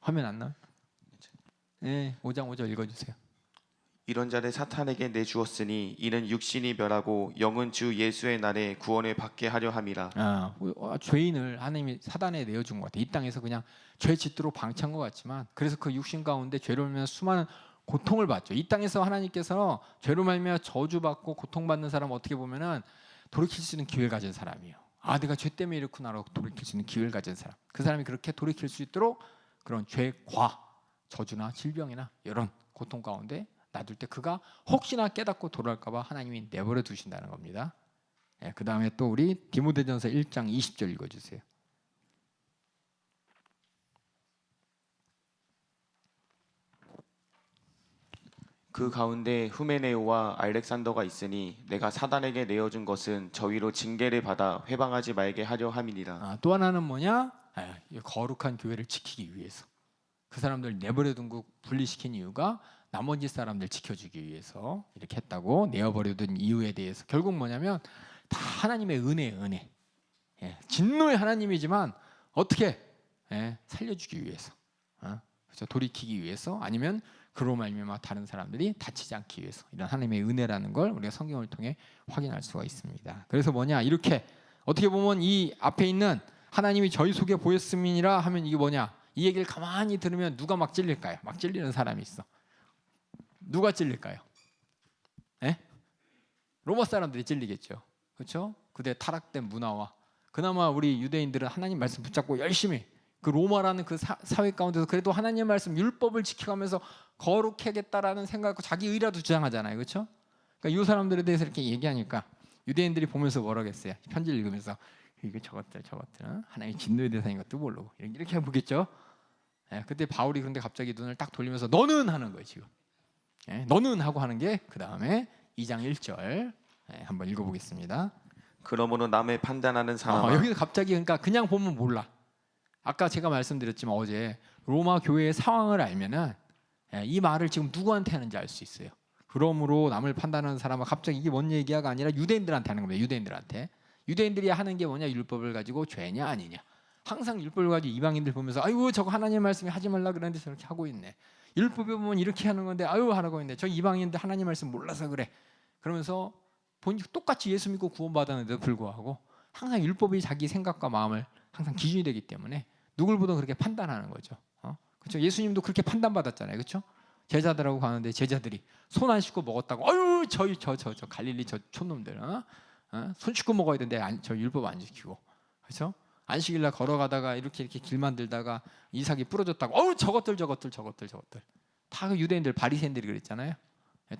화면 안 나와요? 네, 5장 5절 읽어주세요. 이런 자를 사탄에게 내주었으니 이는 육신이 멸하고 영은 주 예수의 날에 구원을 받게 하려 함이라. 죄인을 하나님이 사단에 내어준 것 같아. 이 땅에서 그냥 죄 짓도록 방치한 것 같지만 그래서 그 육신 가운데 죄로 말미암아 수많은 고통을 받죠. 이 땅에서 하나님께서 죄로 말미암아 저주받고 고통받는 사람 어떻게 보면은 돌이킬 수 있는 기회를 가진 사람이에요. 내가 죄 때문에 이렇구나라고 돌이킬 수 있는 기회를 가진 사람. 그 사람이 그렇게 돌이킬 수 있도록 그런 죄과 저주나 질병이나 이런 고통 가운데 놔둘 때 그가 혹시나 깨닫고 돌아올까 봐 하나님이 내버려 두신다는 겁니다. 그 다음에 또 우리 디모데전서 1장 20절 읽어주세요. 그 가운데 후메네오와 알렉산더가 있으니 내가 사단에게 내어준 것은 저희로 징계를 받아 회방하지 말게 하려 함이니라. 또 하나는 뭐냐? 거룩한 교회를 지키기 위해서. 그 사람들 내버려둔 거 분리시킨 이유가 나머지 사람들 지켜주기 위해서 이렇게 했다고. 내어버려둔 이유에 대해서 결국 뭐냐면 다 하나님의 은혜. 진노의 하나님이지만 어떻게 살려주기 위해서, 그래서 돌이키기 위해서, 아니면 그로 말미암아 다른 사람들이 다치지 않기 위해서, 이런 하나님의 은혜라는 걸 우리가 성경을 통해 확인할 수가 있습니다. 그래서 뭐냐, 이렇게 어떻게 보면 이 앞에 있는 하나님이 저희 속에 보였음이니라 하면 이게 뭐냐, 이 얘기를 가만히 들으면 누가 막 찔릴까요? 막 찔리는 사람이 있어. 누가 찔릴까요? 로마 사람들이 찔리겠죠. 그렇죠? 그대 타락된 문화와 그나마 우리 유대인들은 하나님 말씀 붙잡고 열심히 그 로마라는 그 사회 가운데서 그래도 하나님 말씀 율법을 지켜가면서 거룩해야겠다라는 생각하고 자기 의라도 주장하잖아요. 그렇죠? 그러니까 이 사람들에 대해서 이렇게 얘기하니까 유대인들이 보면서 뭐라겠어요? 편지를 읽으면서 이거 저것들은 하나님의 진노의 대상인 것도 모르고 이렇게 보겠죠. 그때 바울이 그런데 갑자기 눈을 딱 돌리면서 너는 하는 거예요. 지금 너는 하고 하는 게 그 다음에 2장 1절 한번 읽어보겠습니다. 그러므로 남을 판단하는 사람아. 여기서 갑자기 그러니까 그냥 보면 몰라. 아까 제가 말씀드렸지만 어제 로마 교회의 상황을 알면은 이 말을 지금 누구한테 하는지 알 수 있어요. 그러므로 남을 판단하는 사람은 갑자기 이게 뭔 얘기가 아니라 유대인들한테 하는 겁니다. 유대인들이 하는 게 뭐냐, 율법을 가지고 죄냐 아니냐. 항상 율법을 가지고 이방인들 보면서 아이고 저거 하나님의 말씀이 하지 말라 그러는데 저렇게 하고 있네. 율법에 보면 이렇게 하는 건데 아유 하라고 있네. 저 이방인들 하나님 말씀 몰라서 그래. 그러면서 보니까 똑같이 예수 믿고 구원받았는데도 불구하고 항상 율법이 자기 생각과 마음을 항상 기준이 되기 때문에 누굴 보든 그렇게 판단하는 거죠. 그렇죠? 예수님도 그렇게 판단받았잖아요. 그렇죠? 제자들하고 가는데 제자들이 손 안 씻고 먹었다고 아유 저 갈릴리 저 촌놈들 손 씻고 먹어야 되는데 저 율법 안 지키고 그렇죠? 안식일날 걸어가다가 이렇게 길 만들다가 이삭이 부러졌다고 어우 저것들 다 그 유대인들 바리새인들이 그랬잖아요.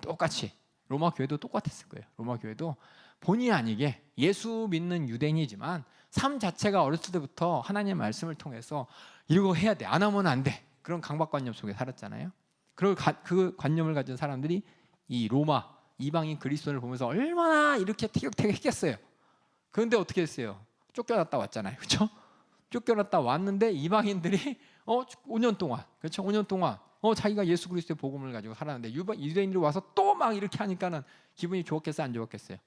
똑같이 로마 교회도 똑같았을 거예요. 로마 교회도 본의 아니게 예수 믿는 유대인이지만 삶 자체가 어렸을 때부터 하나님의 말씀을 통해서 이거 해야 돼, 안 하면 안 돼, 그런 강박관념 속에 살았잖아요. 그리고 그 관념을 가진 사람들이 이 로마 이방인 그리스도인을 보면서 얼마나 이렇게 티격태격했겠어요. 그런데 어떻게 했어요? 쫓겨났다 왔잖아요. 그렇죠? 쫓겨났다 왔는데 이방인들이 5년 동안 그렇죠? 5년 동안 자기가 예수 그리스도의 복음을 가지고 살았는데 유대인들이 와서 또 막 이렇게 하니까는 기분이 좋았겠어요? 안 좋았겠어요?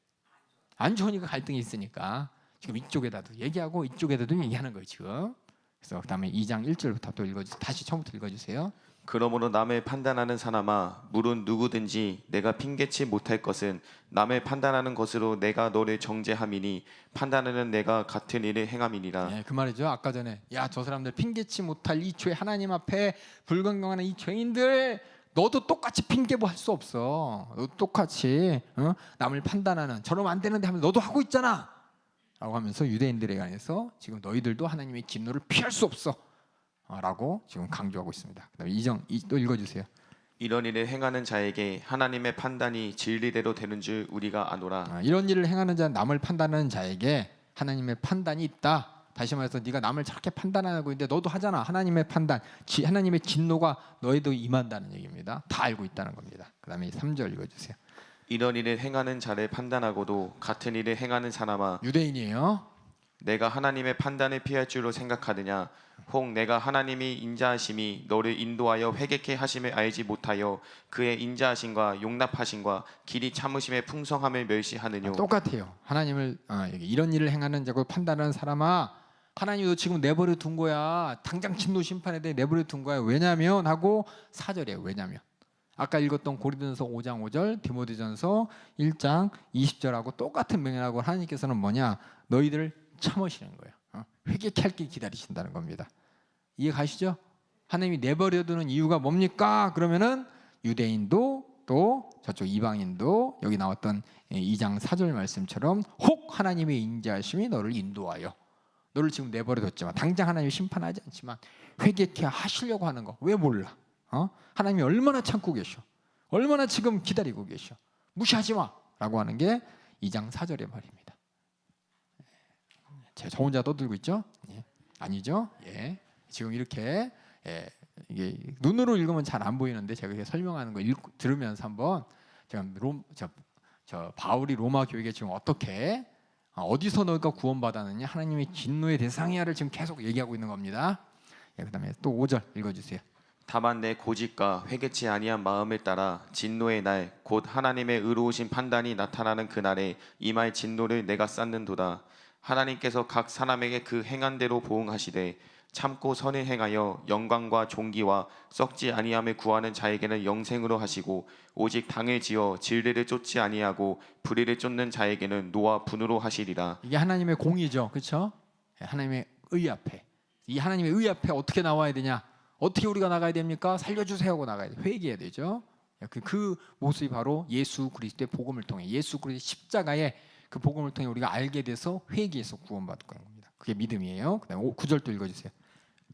안 좋으니까 갈등이 있으니까 지금 이쪽에다도 얘기하고 이쪽에다도 얘기하는 거예요 지금. 그래서 그다음에 2장 1절부터 또 읽어주세요. 다시 처음부터 읽어주세요. 그러므로 남을 판단하는 사람아, 물은 누구든지 내가 핑계치 못할 것은 남을 판단하는 것으로 내가 너를 정죄함이니 판단하는 내가 같은 일을 행함이니라. 그 말이죠. 아까 전에 저 사람들 핑계치 못할 이 죄, 하나님 앞에 불건강한 이 죄인들 너도 똑같이 핑계부 할 수 없어. 너도 똑같이 남을 판단하는 저러면 안 되는데 하면서 너도 하고 있잖아 라고 하면서 유대인들에 관해서 지금 너희들도 하나님의 진노를 피할 수 없어 라고 지금 강조하고 있습니다. 그다음에 2장 또 읽어주세요. 이런 일을 행하는 자에게 하나님의 판단이 진리대로 되는 줄 우리가 아노라. 이런 일을 행하는 자, 남을 판단하는 자에게 하나님의 판단이 있다. 다시 말해서 네가 남을 저렇게 판단하고 있는데 너도 하잖아. 하나님의 판단, 하나님의 진노가 너희도 임한다는 얘기입니다. 다 알고 있다는 겁니다. 그다음에 3절 읽어주세요. 이런 일을 행하는 자를 판단하고도 같은 일을 행하는 사람아, 유대인이에요. 내가 하나님의 판단을 피할 줄로 생각하느냐? 혹 내가 하나님이 인자하심이 너를 인도하여 회개케 하심을 알지 못하여 그의 인자하심과 용납하심과 길이 참으심의 풍성함을 멸시하느뇨? 똑같아요. 하나님을 이런 일을 행하는 자고 판단하는 사람아, 하나님도 지금 내버려 둔 거야. 당장 진노 심판에 대해 내버려 둔 거야. 왜냐면 하고 4절이에요. 왜냐면 아까 읽었던 고린도전서 5장 5절, 디모데전서 1장 20절하고 똑같은 명령하고 하나님께서는 뭐냐? 너희들을 참으시는 거예요. 회개케 할 길 기다리신다는 겁니다. 이해 가시죠? 하나님이 내버려두는 이유가 뭡니까? 그러면은 유대인도 또 저쪽 이방인도 여기 나왔던 2장 4절 말씀처럼 혹 하나님의 인자하심이 너를 인도하여 너를 지금 내버려뒀지만 당장 하나님이 심판하지 않지만 회개케 하시려고 하는 거 왜 몰라? 하나님이 얼마나 참고 계셔? 얼마나 지금 기다리고 계셔? 무시하지 마라고 하는 게 2장 4절의 말입니다. 저 혼자 떠들고 있죠? 아니죠? 지금 이렇게 이게 눈으로 읽으면 잘 안 보이는데 제가 이렇게 설명하는 거 들으면서 한번 저 바울이 로마 교회에 지금 어떻게 어디서 너희가 구원받았느냐 하나님의 진노의 대상이야를 지금 계속 얘기하고 있는 겁니다. 그다음에 또 5절 읽어주세요. 다만 내 고집과 회개치 아니한 마음을 따라 진노의 날 곧 하나님의 의로우신 판단이 나타나는 그날에 이마의 진노를 내가 쌓는도다. 하나님께서 각 사람에게 그 행한 대로 보응하시되 참고 선을 행하여 영광과 존귀와 썩지 아니함을 구하는 자에게는 영생으로 하시고 오직 당을 지어 진리를 쫓지 아니하고 불의를 쫓는 자에게는 노와 분으로 하시리라. 이게 하나님의 공의죠, 그렇죠? 하나님의 의 앞에 이 하나님의 의 앞에 어떻게 나와야 되냐? 어떻게 우리가 나가야 됩니까? 살려주세요 하고 나가야 돼. 회개해야 되죠. 그 모습이 바로 예수 그리스도의 복음을 통해 예수 그리스도의 십자가의 그 복음을 통해 우리가 알게 돼서 회개해서 구원받을 겁니다. 그게 믿음이에요. 그다음에 9절 또 읽어주세요.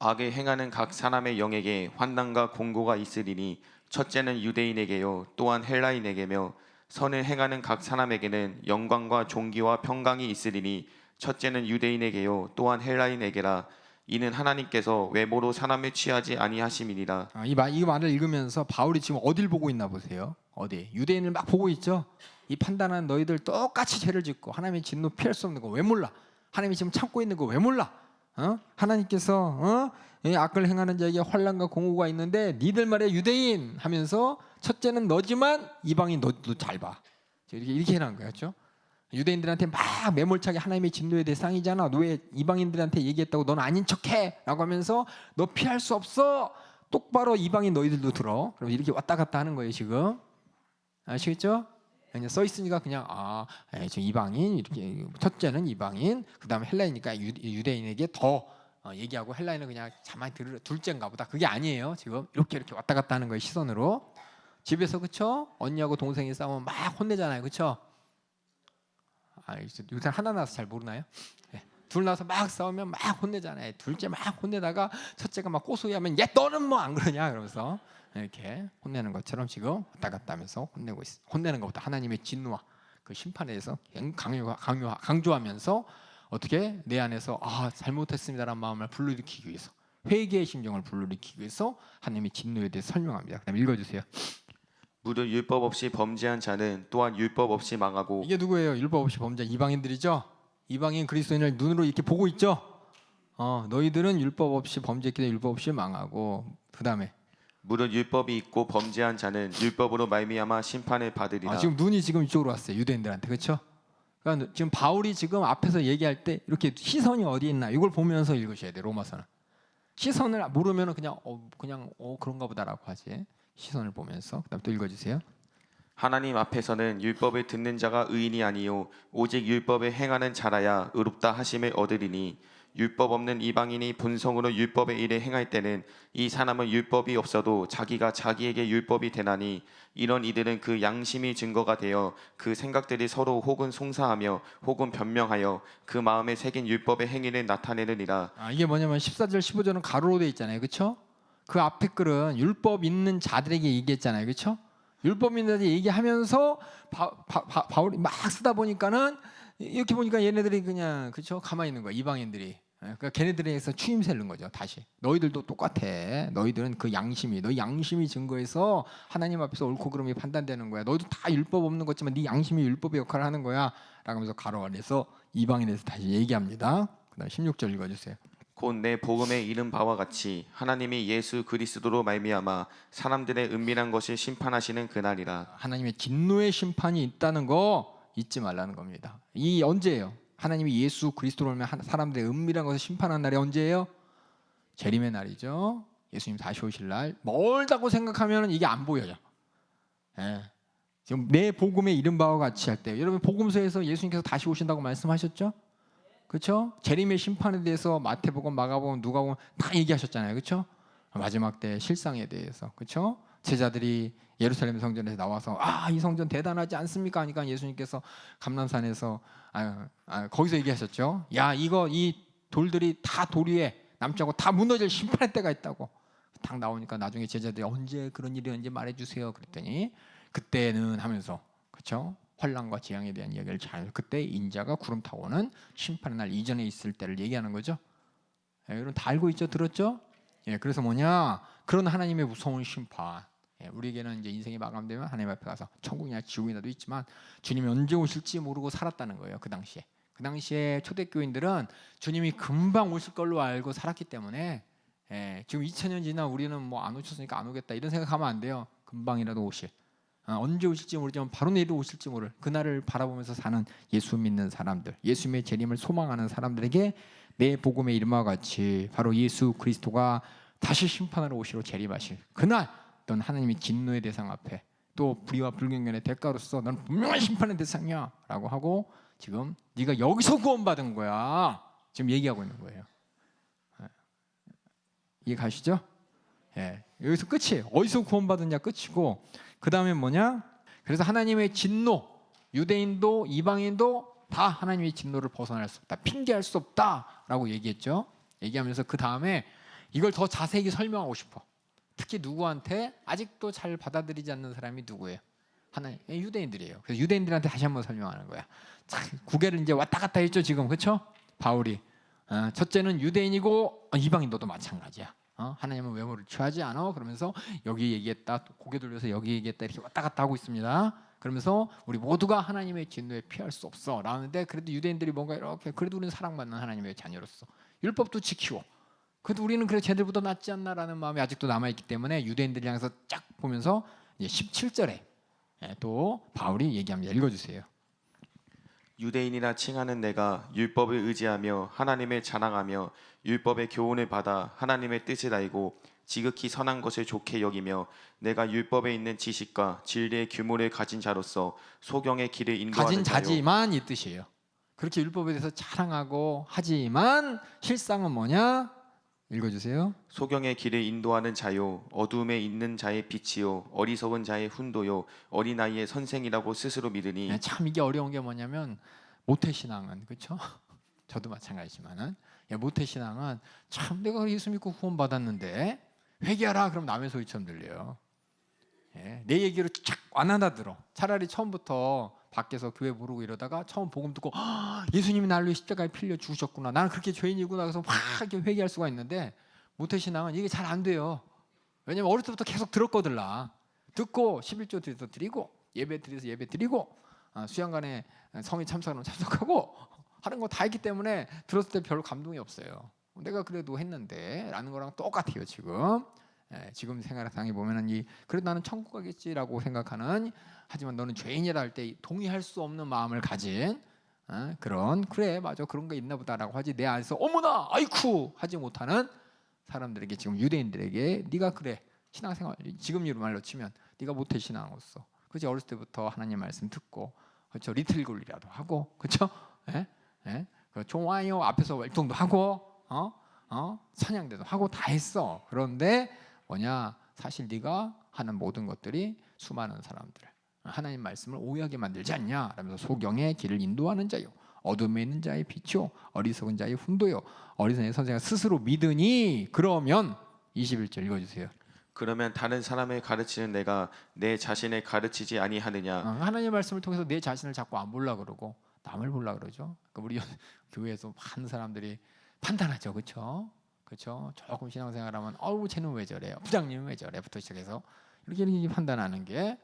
악을 행하는 각 사람의 영에게 환난과 공고가 있으리니 첫째는 유대인에게요 또한 헬라인에게며 선을 행하는 각 사람에게는 영광과 존귀와 평강이 있으리니 첫째는 유대인에게요 또한 헬라인에게라. 이는 하나님께서 외모로 사람을 취하지 아니하심이니라. 이 말을 읽으면서 바울이 지금 어딜 보고 있나 보세요. 어디? 유대인을 막 보고 있죠. 이 판단하는 너희들 똑같이 죄를 짓고 하나님의 진노 피할 수 없는 거 왜 몰라? 하나님이 지금 참고 있는 거 왜 몰라? 하나님께서 악을 행하는 자에게 환난과 공고가 있는데 니들 말이야 유대인 하면서 첫째는 너지만 이방인 너도 잘 봐. 이렇게 해놓은 거였죠. 유대인들한테 막 매몰차게 하나님의 진노의 대상이잖아. 너 왜 이방인들한테 얘기했다고 넌 아닌 척해? 라고 하면서 너 피할 수 없어. 똑바로 이방인 너희들도 들어. 그럼 이렇게 왔다 갔다 하는 거예요 지금. 아시겠죠? 그냥 써 있으니까 그냥 저 이방인 이렇게 첫째는 이방인, 그다음에 헬라인이니까 유대인에게 더 얘기하고 헬라인은 그냥 가만히 들으려 둘째인가 보다. 그게 아니에요. 지금 이렇게 왔다 갔다 하는 거예요 시선으로. 집에서 그쵸? 언니하고 동생이 싸우면 막 혼내잖아요, 그쵸? 요새 하나 나서 잘 모르나요? 네. 둘 나서 막 싸우면 막 혼내잖아요. 둘째 막 혼내다가 첫째가 막 꼬소리하면 야 너는 뭐 안 그러냐 그러면서 이렇게 혼내는 것처럼 지금 왔다 갔다 하면서 혼내고 있어. 혼내는 것보다 하나님의 진노와 그 심판에 대해서 강조하면서 어떻게 내 안에서 잘못했습니다라는 마음을 불러일으키기 위해서, 회개의 심정을 불러일으키기 위해서 하나님의 진노에 대해 설명합니다. 그다음 읽어주세요. 무릇 율법 없이 범죄한 자는 또한 율법 없이 망하고. 이게 누구예요? 율법 없이 범죄 이방인들이죠. 이방인 그리스도인을 눈으로 이렇게 보고 있죠. 너희들은 율법 없이 범죄했기 때문에 율법 없이 망하고, 그다음에 무릇 율법이 있고 범죄한 자는 율법으로 말미암아 심판을 받으리라. 지금 눈이 지금 이쪽으로 왔어요. 유대인들한테. 그렇죠? 그러니까 지금 바울이 지금 앞에서 얘기할 때 이렇게 시선이 어디 있나 이걸 보면서 읽으셔야 돼요. 로마서는. 시선을 모르면 그냥 그런가 보다라고 하지. 시선을 보면서. 그다음 또 읽어주세요. 하나님 앞에서는 율법을 듣는 자가 의인이 아니요 오직 율법을 행하는 자라야 의롭다 하심을 얻으리니, 율법 없는 이방인이 본성으로 율법의 일을 행할 때는 이 사람은 율법이 없어도 자기가 자기에게 율법이 되나니, 이런 이들은 그 양심이 증거가 되어 그 생각들이 서로 혹은 송사하며 혹은 변명하여 그 마음에 새긴 율법의 행위를 나타내느니라. 이게 뭐냐면 14절 15절은 가로로 돼 있잖아요. 그렇죠? 그 앞에 글은 율법 있는 자들에게 얘기했잖아요. 그렇죠? 율법 있는 자들에게 얘기하면서 바울이 막 쓰다 보니까는 이렇게 보니까 얘네들이 그냥 그렇죠? 가만히 있는 거야. 이방인들이. 그러니까 걔네들에게서 추임새를 넣은 거죠. 다시 너희들도 똑같아. 너희들은 그 양심이, 너희 양심이 증거해서 하나님 앞에서 옳고 그름이 판단되는 거야. 너희도 다 율법 없는 거지만 네 양심이 율법의 역할을 하는 거야. 라고 하면서 가로 안에서 이방인에서 다시 얘기합니다. 그다음 16절 읽어주세요. 곧 내 복음에 이른 바와 같이 하나님이 예수 그리스도로 말미암아 사람들의 은밀한 것을 심판하시는 그날이라. 하나님의 진노의 심판이 있다는 거 잊지 말라는 겁니다. 이 언제예요? 하나님이 예수 그리스도로 말미암아 사람들의 은밀한 것을 심판하는 날이 언제예요? 재림의 날이죠. 예수님 다시 오실 날. 멀다고 생각하면 이게 안 보여요. 지금 내 복음에 이른 바와 같이 할 때, 여러분 복음서에서 예수님께서 다시 오신다고 말씀하셨죠? 그렇죠? 재림의 심판에 대해서 마태복음, 마가복음, 누가복음 다 얘기하셨잖아요. 그렇죠? 마지막 때 실상에 대해서. 그렇죠? 제자들이 예루살렘 성전에서 나와서 이 성전 대단하지 않습니까? 하니까 예수님께서 감람산에서 거기서 얘기하셨죠. 야, 이 돌들이 다 돌 위에 남지 않고 다 무너질 심판의 때가 있다고. 딱 나오니까 나중에 제자들이 언제 그런 일이 있는지 말해주세요. 그랬더니 그때는 하면서, 그렇죠? 환난과 재앙에 대한 이야기를 잘, 그때 인자가 구름 타고 오는 심판의 날 이전에 있을 때를 얘기하는 거죠. 여러분 다 알고 있죠? 들었죠? 그래서 뭐냐? 그런 하나님의 무서운 심판. 우리에게는 이제 인생이 마감되면 하나님 앞에 가서 천국이나 지옥이나도 있지만 주님이 언제 오실지 모르고 살았다는 거예요. 그 당시에 초대교인들은 주님이 금방 오실 걸로 알고 살았기 때문에 지금 2000년 지나 우리는 뭐 안 오셨으니까 안 오겠다 이런 생각하면 안 돼요. 금방이라도 오실. 언제 오실지 모르지만 바로 내일 오실지 모를 그날을 바라보면서 사는 예수 믿는 사람들, 예수님의 재림을 소망하는 사람들에게 내 복음에 이름과 같이 바로 예수 그리스도가 다시 심판하러 오시러 재림하실 그날, 넌 하나님의 진노의 대상 앞에 또 불의와 불경건의 대가로서 넌 분명한 심판의 대상이야 라고 하고, 지금 네가 여기서 구원받은 거야 지금 얘기하고 있는 거예요. 이해 가시죠? 여기서 끝이에요. 어디서 구원받았냐 끝이고, 그 다음에 뭐냐? 그래서 하나님의 진노, 유대인도 이방인도 다 하나님의 진노를 벗어날 수 없다, 핑계할 수 없다라고 얘기했죠. 얘기하면서 그 다음에 이걸 더 자세히 설명하고 싶어. 특히 누구한테? 아직도 잘 받아들이지 않는 사람이 누구예요? 하나님, 유대인들이에요. 그래서 유대인들한테 다시 한번 설명하는 거야. 구개를 이제 왔다 갔다 했죠 지금, 그렇죠? 바울이 첫째는 유대인이고 이방인도 마찬가지야. 하나님은 외모를 취하지 않아. 그러면서 여기 얘기했다, 고개 돌려서 여기 얘기했다, 이렇게 왔다 갔다 하고 있습니다. 그러면서 우리 모두가 하나님의 진노에 피할 수 없어 라는데, 그래도 유대인들이 뭔가 이렇게, 그래도 우리는 사랑받는 하나님의 자녀로서 율법도 지키고, 그래도 우리는 그래 쟤들보다 낫지 않나라는 마음이 아직도 남아있기 때문에 유대인들을 향해서 쫙 보면서 이제 17절에 또 바울이 얘기합니다. 읽어주세요. 유대인이라 칭하는 내가 율법을 의지하며 하나님을 자랑하며 율법의 교훈을 받아 하나님의 뜻을 알고 지극히 선한 것을 좋게 여기며 내가 율법에 있는 지식과 진리의 규모를 가진 자로서 소경의 길을 인도하는 가진 자요. 자지만 이 뜻이에요. 그렇게 율법에 대해서 자랑하고 하지만 실상은 뭐냐? 읽어주세요. 소경의 길을 인도하는 자요 어두움에 있는 자의 빛이요 어리석은 자의 훈도요 어린아이의 선생이라고 스스로 믿으니. 네, 참 이게 어려운 게 뭐냐면 모태신앙은 그렇죠? 저도 마찬가지지만은 모태신앙은 참 내가 예수 믿고 구원 받았는데 회개하라 그럼 남의 소리처럼 들려요. 내 얘기로 쫙 안 하나 들어. 차라리 처음부터 밖에서 교회 부르고 이러다가 처음 복음 듣고 예수님이 나를 위해 십자가에 필려 죽으셨구나. 나는 그렇게 죄인이구나. 그래서 막 이렇게 회개할 수가 있는데 모태신앙은 이게 잘 안 돼요. 왜냐면 어릴 때부터 계속 들었거든 나. 듣고 11조 드려서 드리고 예배 드려서 예배 드리고 수양관에 성인 참석하면 참석하고 하는 거 다 했기 때문에 들었을 때 별로 감동이 없어요. 내가 그래도 했는데 라는 거랑 똑같아요 지금. 지금 생각상에 보면은 그래도 나는 천국 가겠지라고 생각하는, 하지만 너는 죄인이라 할 때 동의할 수 없는 마음을 가진 그런, 그래 맞아 그런 게 있나 보다라고 하지 내 안에서 어머나 아이쿠 하지 못하는 사람들에게, 지금 유대인들에게 네가 그래 신앙생활 지금 말로 치면 네가 모태 신앙으로서 그렇지 어렸을 때부터 하나님 말씀 듣고 그렇죠 리틀굴리라도 하고 그렇죠 좋아요 앞에서 활동도 하고 찬양대도 하고 다 했어. 그런데 뭐냐 사실 네가 하는 모든 것들이 수많은 사람들을 하나님 말씀을 오해하게 만들지 않냐 라면서 소경의 길을 인도하는 자요 어둠에 있는 자의 빛이요 어리석은 자의 훈도요 어리석은 선생을 스스로 믿으니. 그러면 21절 읽어주세요. 그러면 다른 사람을 가르치는 내가 내 자신을 가르치지 아니하느냐. 하나님 말씀을 통해서 내 자신을 자꾸 안 보려 그러고 남을 보려 그러죠. 우리 교회에서 많은 사람들이 판단하죠, 그렇죠? 그렇죠. 조금 신앙생활하면 어우 쟤는 왜 저래요, 부장님은 왜 저래부터 시작해서 이렇게 판단하는 게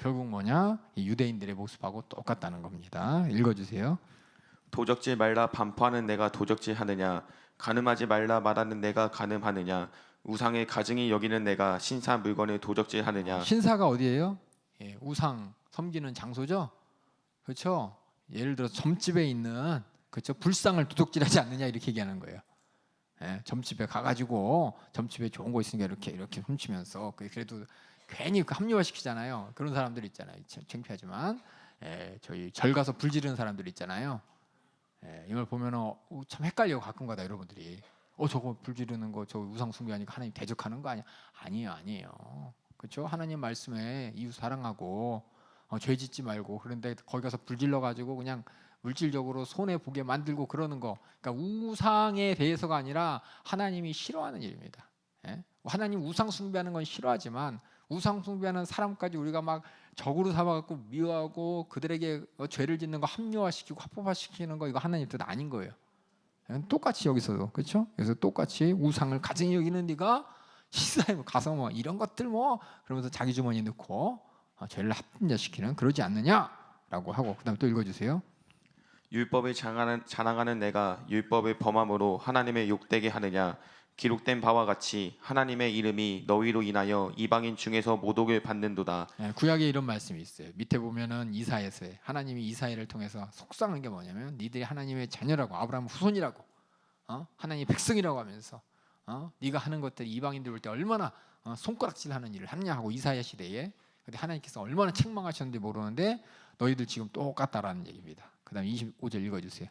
결국 뭐냐 이 유대인들의 모습하고 똑같다는 겁니다. 읽어주세요. 도적질 말라 반포하는 내가 도적질 하느냐. 간음하지 말라 말하는 내가 간음하느냐. 우상의 가증히 여기는 내가 신사 물건을 도적질 하느냐. 신사가 어디예요? 우상 섬기는 장소죠. 그렇죠. 예를 들어 점집에 있는 그렇죠 불상을 도둑질하지 않느냐 이렇게 얘기하는 거예요. 점집에 가가지고 점집에 좋은 거 있으니까 이렇게 훔치면서 그래도 괜히 합리화시키잖아요. 그런 사람들 있잖아요. 창피하지만 저희 절 가서 불 지르는 사람들 있잖아요. 이걸 보면은 참 헷갈려 가끔가다 여러분들이. 저거 불 지르는 거 저 우상 숭배하니까 하나님 대적하는 거 아니야? 아니에요. 그렇죠? 하나님 말씀에 이웃 사랑하고 죄 짓지 말고, 그런데 거기 가서 불 질러 가지고 그냥 물질적으로 손해 보게 만들고 그러는 거, 그러니까 우상에 대해서가 아니라 하나님이 싫어하는 일입니다. 하나님 우상 숭배하는 건 싫어하지만 우상 숭배하는 사람까지 우리가 막 적으로 삼아갖고 미워하고 그들에게 죄를 짓는 거 합리화시키고 합법화시키는 거, 이거 하나님 뜻 아닌 거예요. 똑같이 여기서도 그렇죠? 그래서 똑같이 우상을 가증히 여기는 네가 시사에 가서 뭐 이런 것들 뭐 그러면서 자기 주머니에 넣고 죄를 합리화시키는, 그러지 않느냐라고 하고, 그다음 또 읽어주세요. 율법을 자랑하는 내가 율법을 범함으로 하나님의 욕되게 하느냐. 기록된 바와 같이 하나님의 이름이 너희로 인하여 이방인 중에서 모독을 받는도다. 구약에 이런 말씀이 있어요. 밑에 보면은 이사야서에 하나님이 이사야를 통해서 속상한 게 뭐냐면 니들이 하나님의 자녀라고, 아브라함 후손이라고, 하나님의 백성이라고 하면서 네가 하는 것들이 이방인들 볼 때 얼마나 손가락질하는 일을 하느냐 하고, 이사야 시대에 근데 하나님께서 얼마나 책망하셨는지 모르는데 너희들 지금 똑같다라는 얘기입니다. 그다음 25절 읽어주세요.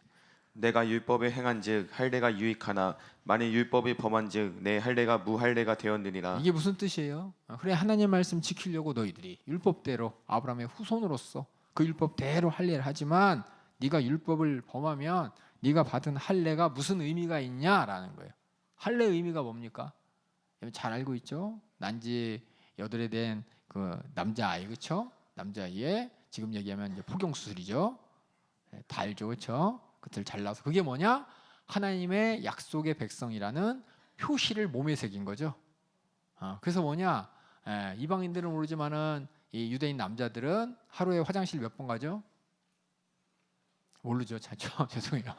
내가 율법을 행한즉 할례가 유익하나 만일 율법을 범한즉 내 할례가 무할례가 되었느니라. 이게 무슨 뜻이에요? 그래 하나님 말씀 지키려고 너희들이 율법대로 아브라함의 후손으로서 그 율법대로 할례를 하지만 네가 율법을 범하면 네가 받은 할례가 무슨 의미가 있냐라는 거예요. 할례 의미가 뭡니까? 잘 알고 있죠? 난지 여덟에 된 그 남자아이, 그렇죠? 남자아이의 지금 얘기하면 이제 포경 수술이죠. 다 알죠, 그렇죠? 그들 잘라서 그게 뭐냐? 하나님의 약속의 백성이라는 표시를 몸에 새긴 거죠. 그래서 뭐냐? 이방인들은 모르지만은 이 유대인 남자들은 하루에 화장실 몇 번 가죠? 모르죠, 자주. 죄송해요.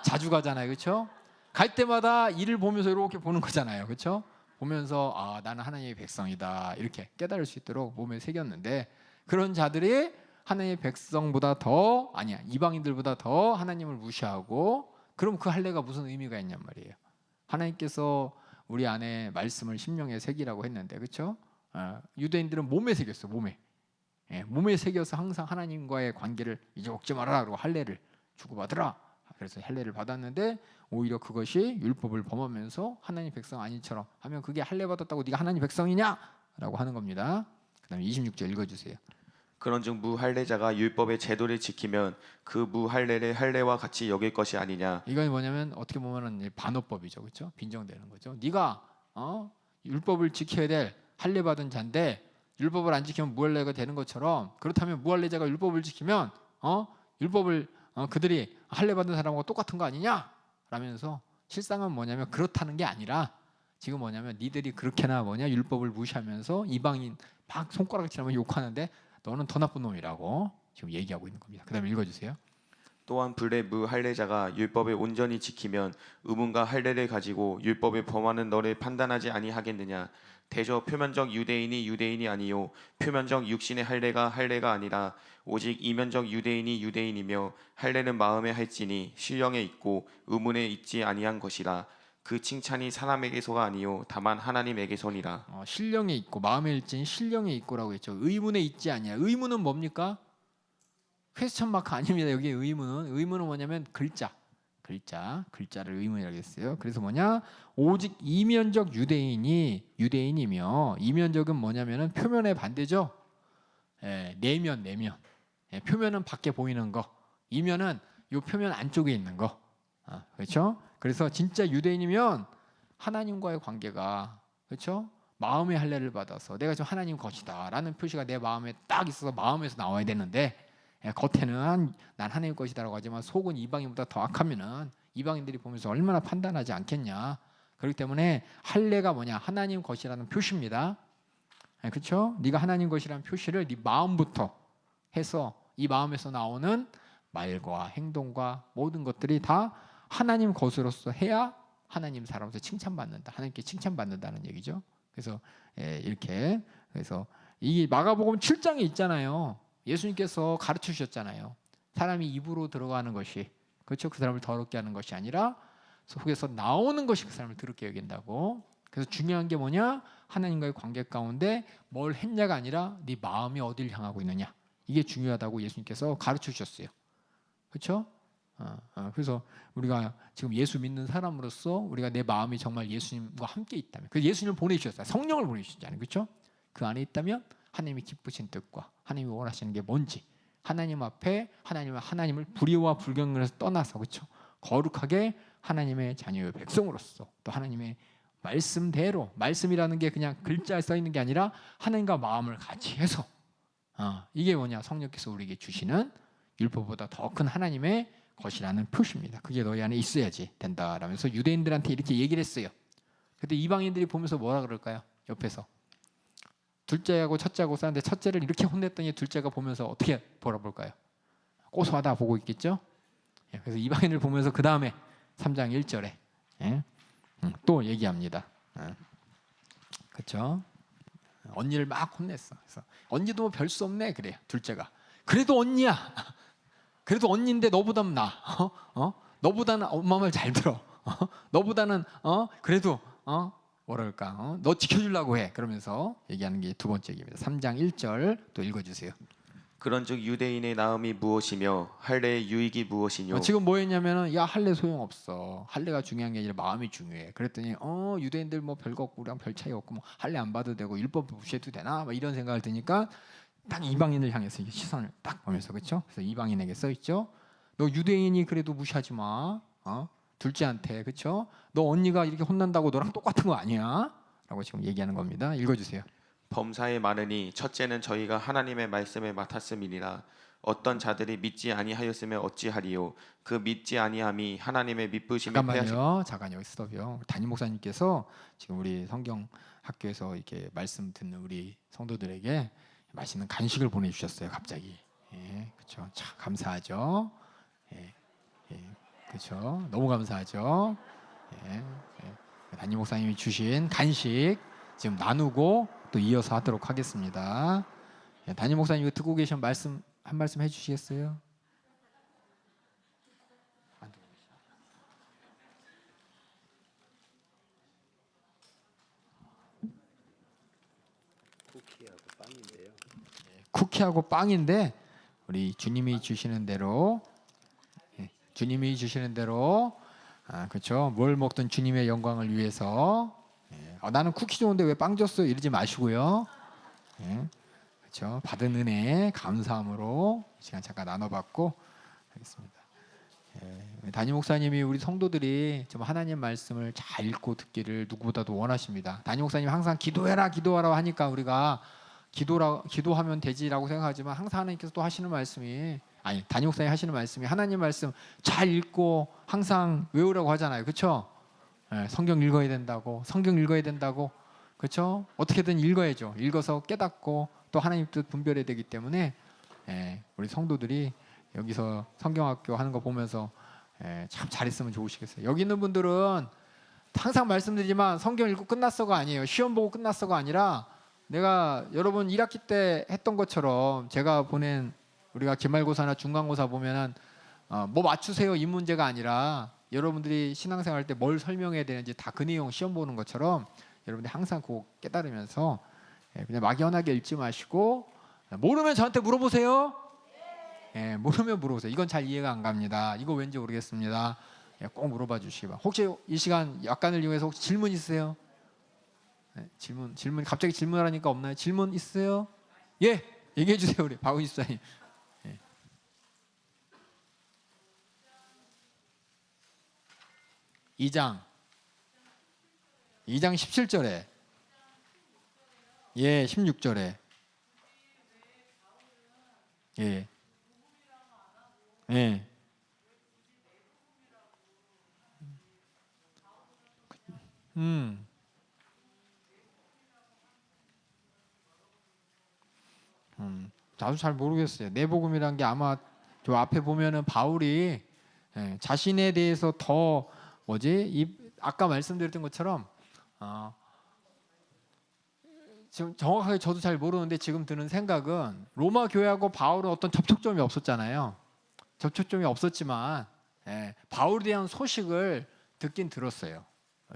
자주 가잖아요, 그렇죠? 갈 때마다 이를 보면서 이렇게 보는 거잖아요, 그렇죠? 보면서 나는 하나님의 백성이다 이렇게 깨달을 수 있도록 몸에 새겼는데, 그런 자들이 하나님의 백성보다 더 아니야 이방인들보다 더 하나님을 무시하고 그럼 그 할례가 무슨 의미가 있냔 말이에요. 하나님께서 우리 안에 말씀을 심령에 새기라고 했는데 그렇죠? 유대인들은 몸에 새겼어 몸에. 몸에 새겨서 항상 하나님과의 관계를 이제 먹지 말아라 그러고 할례를 주고받으라. 그래서 할례를 받았는데 오히려 그것이 율법을 범하면서 하나님 백성 아니처럼 하면 그게 할례 받았다고 네가 하나님 백성이냐? 라고 하는 겁니다. 그 다음에 26절 읽어주세요. 그런즉 무할례자가 율법의 제도를 지키면 그 무할례를 할례와 같이 여길 것이 아니냐. 이건 뭐냐면 어떻게 보면은 반어법이죠, 그렇죠? 빈정되는 거죠. 네가 율법을 지켜야 될 할례 받은 자인데 율법을 안 지키면 무할례가 되는 것처럼 그렇다면 무할례자가 율법을 지키면 율법을 그들이 할례 받은 사람하고 똑같은 거 아니냐? 라면서 실상은 뭐냐면 그렇다는 게 아니라 지금 뭐냐면 니들이 그렇게나 율법을 무시하면서 이방인 막 손가락질하면 욕하는데 너는 더 나쁜 놈이라고 지금 얘기하고 있는 겁니다. 그다음에 읽어주세요. 또한 불의 무할례자가 율법을 온전히 지키면 의문과 할례를 가지고 율법을 범하는 너를 판단하지 아니하겠느냐. 대저 표면적 유대인이 유대인이 아니요 표면적 육신의 할례가 아니라 오직 이면적 유대인이 유대인이며 할례는 마음에 할지니 신령에 있고 의문에 있지 아니한 것이라. 그 칭찬이 사람에게서가 아니요 다만 하나님에게서니라. 신령에 있고 마음에 일진 신령에 있고라고 했죠. 의문에 있지 아니야. 의문은 뭡니까? 퀘스천 마크 아닙니다. 여기 의문은 뭐냐면 글자를 의문이라고 했어요. 그래서 뭐냐? 오직 이면적 유대인이며 이면적은 뭐냐면은 표면의 반대죠. 내면. 표면은 밖에 보이는 거. 이면은 요 표면 안쪽에 있는 거. 그렇죠? 그래서 진짜 유대인이면 하나님과의 관계가 그렇죠? 마음의 할례를 받아서 내가 좀 하나님 것이다라는 표시가 내 마음에 딱 있어서 마음에서 나와야 되는데 겉에는 난 하나님 것이다라고 하지만 속은 이방인보다 더 악하면은 이방인들이 보면서 얼마나 판단하지 않겠냐. 그렇기 때문에 할례가 뭐냐? 하나님 것이라는 표시입니다. 그렇죠? 네가 하나님 것이라는 표시를 네 마음부터 해서 이 마음에서 나오는 말과 행동과 모든 것들이 다 하나님 것으로서 해야 하나님 사람으로서 칭찬받는다. 하나님께 칭찬받는다는 얘기죠. 그래서 이렇게 그래서 이 마가복음 7장에 있잖아요. 예수님께서 가르쳐 주셨잖아요. 사람이 입으로 들어가는 것이 그렇죠. 그 사람을 더럽게 하는 것이 아니라 속에서 나오는 것이 그 사람을 더럽게 여긴다고. 그래서 중요한 게 뭐냐? 하나님과의 관계 가운데 뭘 했냐가 아니라 네 마음이 어디를 향하고 있느냐. 이게 중요하다고 예수님께서 가르쳐 주셨어요. 그렇죠? 그래서 우리가 지금 예수 믿는 사람으로서 우리가 내 마음이 정말 예수님과 함께 있다면, 그래서 예수님을 보내주셨어요. 성령을 보내주셨잖아요, 그렇죠? 그 안에 있다면 하나님이 기쁘신 뜻과 하나님이 원하시는 게 뭔지, 하나님 앞에 하나님을 불의와 불경에서 떠나서 그렇죠? 거룩하게 하나님의 자녀의 백성으로서 또 하나님의 말씀대로, 말씀이라는 게 그냥 글자에 써 있는 게 아니라 하나님과 마음을 같이 해서 이게 뭐냐? 성령께서 우리에게 주시는 율법보다 더 큰 하나님의 것이라는 표시입니다. 그게 너희 안에 있어야지 된다라면서 유대인들한테 이렇게 얘기를 했어요. 근데 이방인들이 보면서 뭐라 그럴까요? 옆에서 둘째하고 첫째하고 싸는데 첫째를 이렇게 혼냈더니 둘째가 보면서 어떻게 바라볼까요? 고소하다 보고 있겠죠? 그래서 이방인을 보면서 그 다음에 3장 1절에 또 얘기합니다. 그렇죠? 언니를 막 혼냈어. 그래서 언니도 별 수 없네 그래요. 둘째가 그래도 언니야. 그래도 언니인데 너보다는 나. 너보다는 엄마 말 잘 들어. 너보다는 그래도 뭐랄까 너 지켜주려고 해. 그러면서 얘기하는 게 두 번째 얘기입니다. 3장 1절 또 읽어주세요. 그런즉 유대인의 나음이 무엇이며 할례의 유익이 무엇이뇨. 지금 뭐 했냐면은 야 할례 소용없어. 할례가 중요한 게 아니라 마음이 중요해. 그랬더니 유대인들 뭐 별거 없고 우리랑 별 차이 없고 뭐 할례 안 봐도 되고 율법 무시해도 되나? 막 이런 생각을 드니까 딱 이방인을 향해서 시선을 딱 보면서 그렇죠? 그래서 이방인에게 써 있죠. 너 유대인이 그래도 무시하지 마. 둘째한테 그렇죠? 너 언니가 이렇게 혼난다고 너랑 똑같은 거 아니야? 라고 지금 얘기하는 겁니다. 읽어주세요. 범사에 많으니 첫째는 저희가 하나님의 말씀을 맡았음이니라. 어떤 자들이 믿지 아니하였으면 어찌하리요. 그 믿지 아니함이 하나님의 믿으심에 잠깐 여기 스톱이요. 담임 목사님께서 지금 우리 성경 학교에서 이렇게 말씀 듣는 우리 성도들에게 맛있는 간식을 보내주셨어요. 갑자기. 그렇죠. 참 감사하죠. 그렇죠. 너무 감사하죠. 담임 목사님이 주신 간식 지금 나누고 또 이어서 하도록 하겠습니다. 담임 목사님 듣고 계신 말씀 한 말씀 해주시겠어요? 쿠키하고 빵인데요. 쿠키하고 빵인데 우리 주님이 주시는 대로 주님이 주시는 대로 그렇죠. 뭘 먹든 주님의 영광을 위해서 나는 쿠키 좋은데 왜 빵 줬어요? 이러지 마시고요. 그렇죠. 받은 은혜 감사함으로 이 시간 잠깐 나눠봤고 하겠습니다. 담임 목사님이 우리 성도들이 좀 하나님 말씀을 잘 읽고 듣기를 누구보다도 원하십니다. 담임 목사님 항상 기도해라 기도하라 하니까 우리가 기도하면 되지라고 생각하지만 항상 하나님께서 또 하시는 말씀이 담임 목사님 하시는 말씀이 하나님 말씀 잘 읽고 항상 외우라고 하잖아요. 그렇죠? 성경 읽어야 된다고 그렇죠? 어떻게든 읽어야죠. 읽어서 깨닫고 또 하나님 뜻 분별해야 되기 때문에 우리 성도들이 여기서 성경학교 하는 거 보면서 참 잘했으면 좋으시겠어요. 여기 있는 분들은 항상 말씀드리지만 성경 읽고 끝났어가 아니에요. 시험 보고 끝났어가 아니라 내가 여러분 1학기 때 했던 것처럼 제가 보낸 우리가 기말고사나 중간고사 보면은 뭐 맞추세요 이 문제가 아니라 여러분들이 신앙생활 할 때 뭘 설명해야 되는지 다 그 내용 시험 보는 것처럼 여러분들이 항상 그거 깨달으면서 그냥 막연하게 읽지 마시고 모르면 저한테 물어보세요. 모르면 물어보세요. 이건 잘 이해가 안 갑니다. 이거 왠지 모르겠습니다. 꼭 물어봐 주시기 바랍니다. 혹시 이 시간 약간을 이용해서 혹시 질문 있으세요? 질문 갑자기 질문하니까 없나요? 질문 있으세요? 예, 얘기해 주세요 우리 박은희 집사님. 2장 17절에 16절에 나도 잘 모르겠어요. 내복음이란 게 아마 저 앞에 보면은 바울이 자신에 대해서 더 아까 말씀드렸던 것처럼 지금 정확하게 저도 잘 모르는데 지금 드는 생각은 로마 교회하고 바울은 어떤 접촉점이 없었잖아요. 접촉점이 없었지만 바울에 대한 소식을 듣긴 들었어요.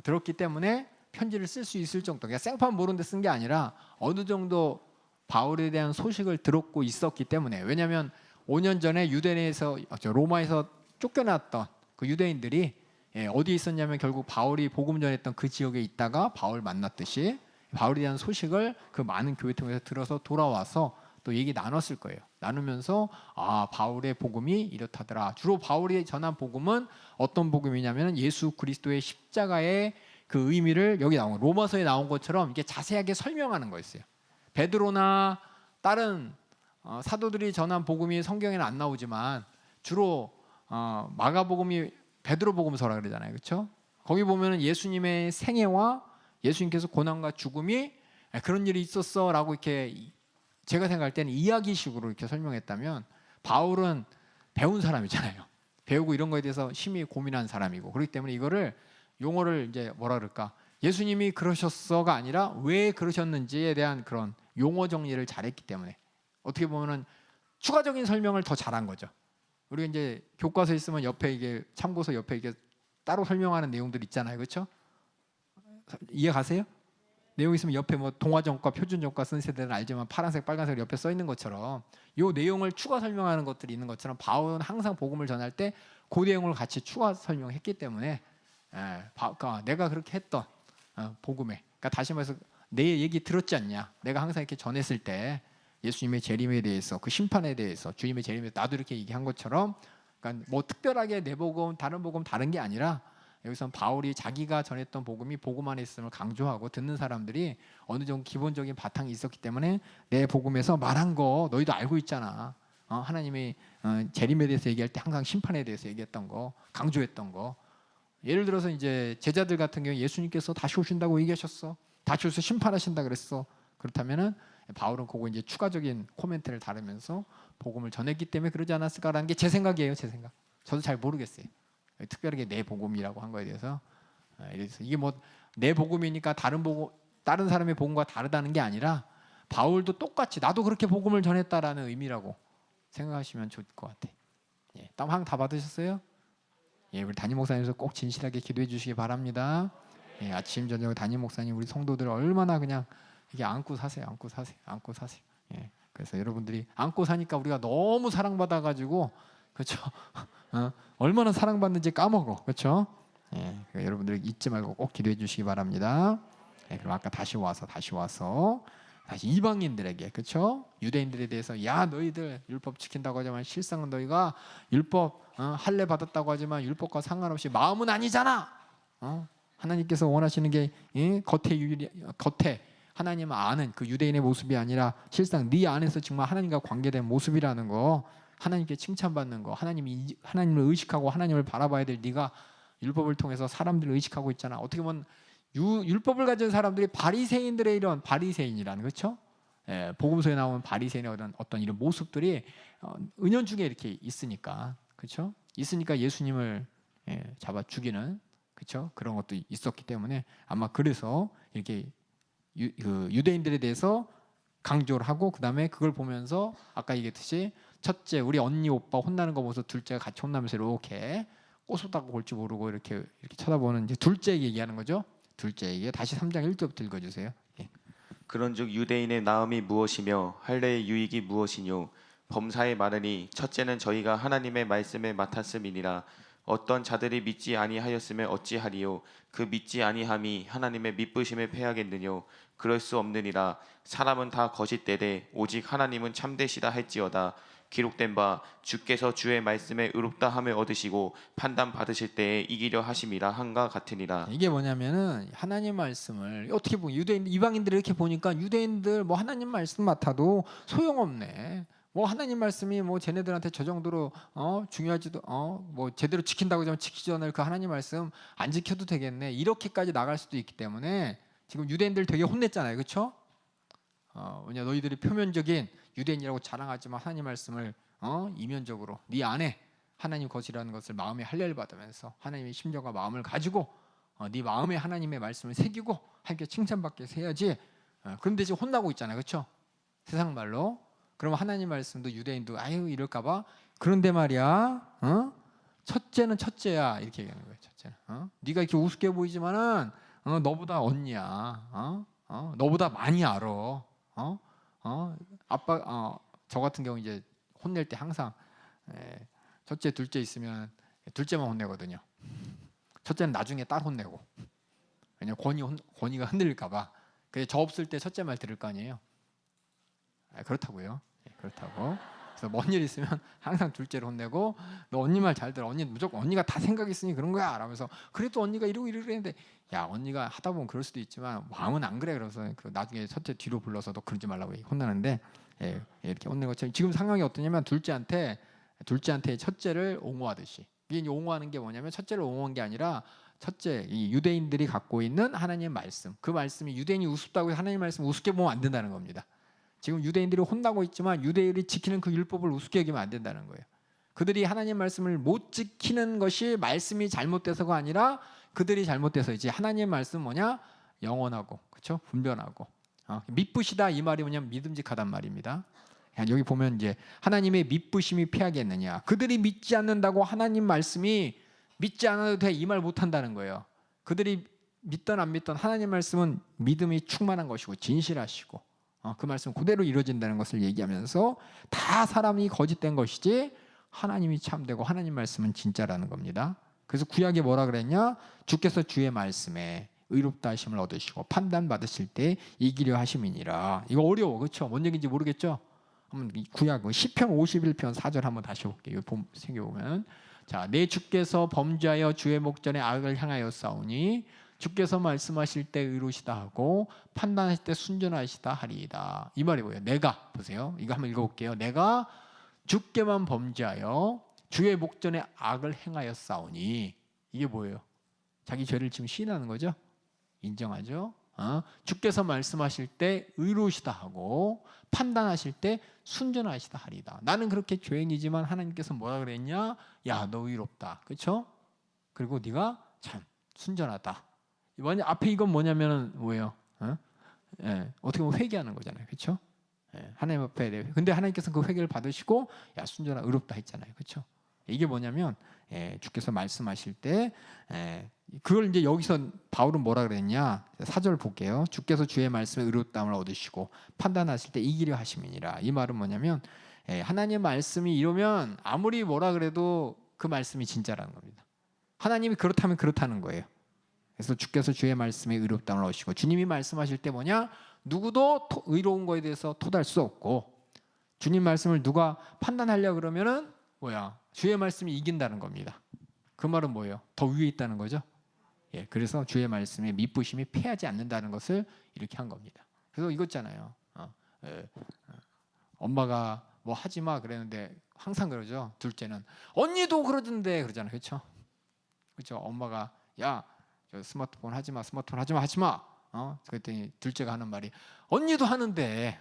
들었기 때문에 편지를 쓸 수 있을 정도. 그냥 생판 모르는데 쓴 게 아니라 어느 정도 바울에 대한 소식을 들었고 있었기 때문에 왜냐하면 5년 전에 로마에서 쫓겨났던 그 유대인들이 어디에 있었냐면 결국 바울이 복음 전했던 그 지역에 있다가 바울 만났듯이 바울에 대한 소식을 그 많은 교회 통해서 들어서 돌아와서 또 얘기 나눴을 거예요. 나누면서 바울의 복음이 이렇다더라. 주로 바울이 전한 복음은 어떤 복음이냐면 예수 그리스도의 십자가의 그 의미를 여기 나온 로마서에 나온 것처럼 이게 자세하게 설명하는 거였어요. 베드로나 다른 사도들이 전한 복음이 성경에는 안 나오지만 주로 마가복음이 베드로복음서라 그러잖아요. 그렇죠? 거기 보면은 예수님의 생애와 예수님께서 고난과 죽음이 그런 일이 있었어라고 이렇게 제가 생각할 때는 이야기식으로 이렇게 설명했다면 바울은 배운 사람이잖아요. 배우고 이런 거에 대해서 심히 고민한 사람이고 그렇기 때문에 이거를 용어를 이제 뭐라 그럴까? 예수님이 그러셨어가 아니라 왜 그러셨는지에 대한 그런 용어 정리를 잘했기 때문에 어떻게 보면은 추가적인 설명을 더 잘한 거죠. 우리가 이제 교과서 있으면 옆에 이게 참고서 옆에 이게 따로 설명하는 내용들 있잖아요, 그렇죠? 이해 가세요? 내용 있으면 옆에 뭐 동화전과 표준전과 쓴 세대는 알지만 파란색, 빨간색 옆에 써 있는 것처럼 이 내용을 추가 설명하는 것들이 있는 것처럼 바울은 항상 복음을 전할 때 그 내용을 같이 추가 설명했기 때문에 그러니까 내가 그렇게 했던 복음에 그러니까 다시 말해서 내 얘기 들었지 않냐? 내가 항상 이렇게 전했을 때 예수님의 재림에 대해서 그 심판에 대해서 주님의 재림에 나도 이렇게 얘기한 것처럼 그러니까 뭐 특별하게 내 복음 다른 복음 다른 게 아니라 여기서 바울이 자기가 전했던 복음이 복음 안에 있음을 강조하고 듣는 사람들이 어느 정도 기본적인 바탕이 있었기 때문에 내 복음에서 말한 거 너희도 알고 있잖아. 하나님이 재림에 대해서 얘기할 때 항상 심판에 대해서 얘기했던 거 강조했던 거 예를 들어서 이제 제자들 같은 경우 예수님께서 다시 오신다고 얘기하셨어. 다시 오셔서 심판하신다 그랬어. 그렇다면은 바울은 그거 이제 추가적인 코멘트를 다루면서 복음을 전했기 때문에 그러지 않았을까라는 게 제 생각이에요. 제 생각. 저도 잘 모르겠어요. 특별하게 내 복음이라고 한 거에 대해서 이래서 이게 뭐 내 복음이니까 다른 사람의 복음과 다르다는 게 아니라 바울도 똑같이 나도 그렇게 복음을 전했다라는 의미라고 생각하시면 좋을 것 같아. 예, 땀 다 받으셨어요? 예, 우리 담임 목사님께서 꼭 진실하게 기도해 주시기 바랍니다. 예, 아침 저녁 담임 목사님 우리 성도들 얼마나 그냥 이게 안고 사세요, 안고 사세요, 안고 사세요. 예, 그래서 여러분들이 안고 사니까 우리가 너무 사랑받아 가지고 그렇죠. 얼마나 사랑받는지 까먹어, 그렇죠? 예, 그러니까 여러분들 잊지 말고 꼭 기도해 주시기 바랍니다. 예, 그럼 아까 다시 와서 다시 이방인들에게 그렇죠? 유대인들에 대해서 야 너희들 율법 지킨다고 하지만 실상은 너희가 율법 할례 받았다고 하지만 율법과 상관없이 마음은 아니잖아. 하나님께서 원하시는 게 겉에 하나님 아는 그 유대인의 모습이 아니라 실상 네 안에서 정말 하나님과 관계된 모습이라는 거, 하나님께 칭찬받는 거, 하나님을 의식하고 하나님을 바라봐야 될 네가 율법을 통해서 사람들을 의식하고 있잖아. 어떻게 보면 율법을 가진 사람들이 바리새인들의 이런 바리새인이라는 그렇죠? 예, 복음서에 나오는 바리새인의 어떤 이런 모습들이 은연중에 이렇게 있으니까 그렇죠? 있으니까 예수님을 잡아 죽이는 그렇죠? 그런 것도 있었기 때문에 아마 그래서 이렇게 유대인들에 대해서 강조를 하고 그 다음에 그걸 보면서 아까 얘기했듯이 첫째 우리 언니 오빠 혼나는 거 보면서 둘째가 같이 혼나면서 이렇게 꼬소다고 볼지 모르고 이렇게 쳐다보는 이제 둘째 얘기하는 거죠. 둘째에게 다시 3장 1절부터 읽어주세요. 예. 그런즉 유대인의 나음이 무엇이며 할례의 유익이 무엇이뇨 범사에 말하니 첫째는 저희가 하나님의 말씀에 맡았음이니라 어떤 자들이 믿지 아니하였으면 어찌하리요 그 믿지 아니함이 하나님의 믿으심을 패하겠느뇨 그럴 수 없느니라 사람은 다 거짓되되 오직 하나님은 참되시다 할지어다 기록된 바 주께서 주의 말씀에 의롭다 함을 얻으시고 판단 받으실 때에 이기려 하심이라 한가 같으니라. 이게 뭐냐면은 하나님 말씀을 어떻게 보면 유대인 이방인들 이렇게 보니까 유대인들 뭐 하나님 말씀 맡아도 소용없네. 뭐 하나님 말씀이 뭐 쟤네들한테 저 정도로 중요하지도 뭐 제대로 지킨다고 하면 지키지 않을 그 하나님 말씀 안 지켜도 되겠네. 이렇게까지 나갈 수도 있기 때문에 지금 유대인들 되게 혼냈잖아요, 그렇죠? 왜냐 너희들이 표면적인 유대인이라고 자랑하지만 하나님 말씀을 이면적으로 네 안에 하나님 것이라는 것을 마음에 할례를 받으면서 하나님의 심정과 마음을 가지고 네 마음에 하나님의 말씀을 새기고 하나님께 칭찬받게 해야지. 그런데 지금 혼나고 있잖아요, 그렇죠? 세상 말로. 그러면 하나님 말씀도 유대인도 아유 이럴까봐 그런데 말이야, 첫째는 첫째야 이렇게 얘기하는 거예요. 첫째는 네가 이렇게 우습게 보이지만은 너보다 언니야, 너보다 많이 알아. 아빠 저 같은 경우 이제 혼낼 때 항상 첫째 둘째 있으면 둘째만 혼내거든요. 첫째는 나중에 딸 혼내고 왜냐 권위가 흔들릴까봐. 그래서 저 없을 때 첫째 말 들을 거 아니에요. 그렇다고요. 그렇다고. 그래서 뭔 일 있으면 항상 둘째를 혼내고 너 언니 말 잘 들어. 언니 무조건 언니가 다 생각 있으니 그런 거야. 라면서 그래도 언니가 이러고 했는데 야 언니가 하다 보면 그럴 수도 있지만 마음은 안 그래. 그래서 그 나중에 첫째 뒤로 불러서 너 그러지 말라고 혼나는데 이렇게 혼내는 것처럼 지금 상황이 어떠냐면 둘째한테 첫째를 옹호하듯이. 이게 옹호하는 게 뭐냐면 첫째를 옹호한 게 아니라 첫째 이 유대인들이 갖고 있는 하나님의 말씀 그 말씀이 유대인이 우습다고 해서 하나님의 말씀 우습게 보면 안 된다는 겁니다. 지금 유대인들이 혼나고 있지만 유대인들이 지키는 그 율법을 우습게 여기면 안 된다는 거예요. 그들이 하나님 말씀을 못 지키는 것이 말씀이 잘못돼서가 아니라 그들이 잘못돼서이지. 하나님의 말씀 뭐냐? 영원하고 그렇죠? 분변하고 믿부시다 이 말이 뭐냐면 믿음직하단 말입니다. 여기 보면 이제 하나님의 믿부심이 피하겠느냐. 그들이 믿지 않는다고 하나님 말씀이 믿지 않아도 돼 이 말 못한다는 거예요. 그들이 믿던 안 믿던 하나님 말씀은 믿음이 충만한 것이고 진실하시고 그 말씀 그대로 이루어진다는 것을 얘기하면서 다 사람이 거짓된 것이지 하나님이 참되고 하나님 말씀은 진짜라는 겁니다. 그래서 구약에 뭐라 그랬냐? 주께서 주의 말씀에 의롭다 하심을 얻으시고 판단 받으실 때 이기려 하심이니라. 이거 어려워, 그렇죠? 뭔 얘기인지 모르겠죠? 한번 구약 시편 51편 4절 한번 다시 볼게요. 생겨보면 자, 내 주께서 범죄하여 주의 목전에 악을 향하여 싸우니 주께서 말씀하실 때 의로시다 하고 판단하실 때 순전하시다 하리이다. 이 말이 뭐예요? 내가 보세요. 이거 한번 읽어볼게요. 내가 주께만 범죄하여 주의 목전에 악을 행하여 싸우니 이게 뭐예요? 자기 죄를 지금 시인하는 거죠? 인정하죠? 주께서 말씀하실 때 의로우시다 하고 판단하실 때 순전하시다 하리이다. 나는 그렇게 죄인이지만 하나님께서 뭐라 그랬냐? 야, 너 의롭다. 그렇죠? 그리고 네가 참 순전하다. 앞에 이건 뭐냐면은 뭐예요? 어떻게 보면 회개하는 거잖아요, 그렇죠? 하나님 앞에 근데 하나님께서 그 회개를 받으시고 야 순전하 의롭다 했잖아요. 그렇죠? 이게 뭐냐면 주께서 말씀하실 때 그걸 이제 여기서 바울은 뭐라 그랬냐? 4절 볼게요. 주께서 주의 말씀에 의롭다함을 얻으시고 판단하실 때 이기려 하심이니라. 이 말은 뭐냐면 하나님의 말씀이 이러면 아무리 뭐라 그래도 그 말씀이 진짜라는 겁니다. 하나님이 그렇다면 그렇다는 거예요. 그래서 주께서 주의 말씀에 의롭다함을 얻으시고 주님이 말씀하실 때 뭐냐? 누구도 의로운 거에 대해서 토달 수 없고 주님 말씀을 누가 판단하려 그러면은 뭐야? 주의 말씀이 이긴다는 겁니다. 그 말은 뭐예요? 더 위에 있다는 거죠. 그래서 주의 말씀에 미쁘심이 패하지 않는다는 것을 이렇게 한 겁니다. 그래서 이거 있잖아요. 엄마가 뭐 하지 마 그랬는데 항상 그러죠. 둘째는 언니도 그러던데 그러잖아요. 그렇죠? 그렇죠? 엄마가 야, 저 스마트폰 하지 마, 스마트폰 하지 마, 하지 마. 그랬더니 둘째가 하는 말이 언니도 하는데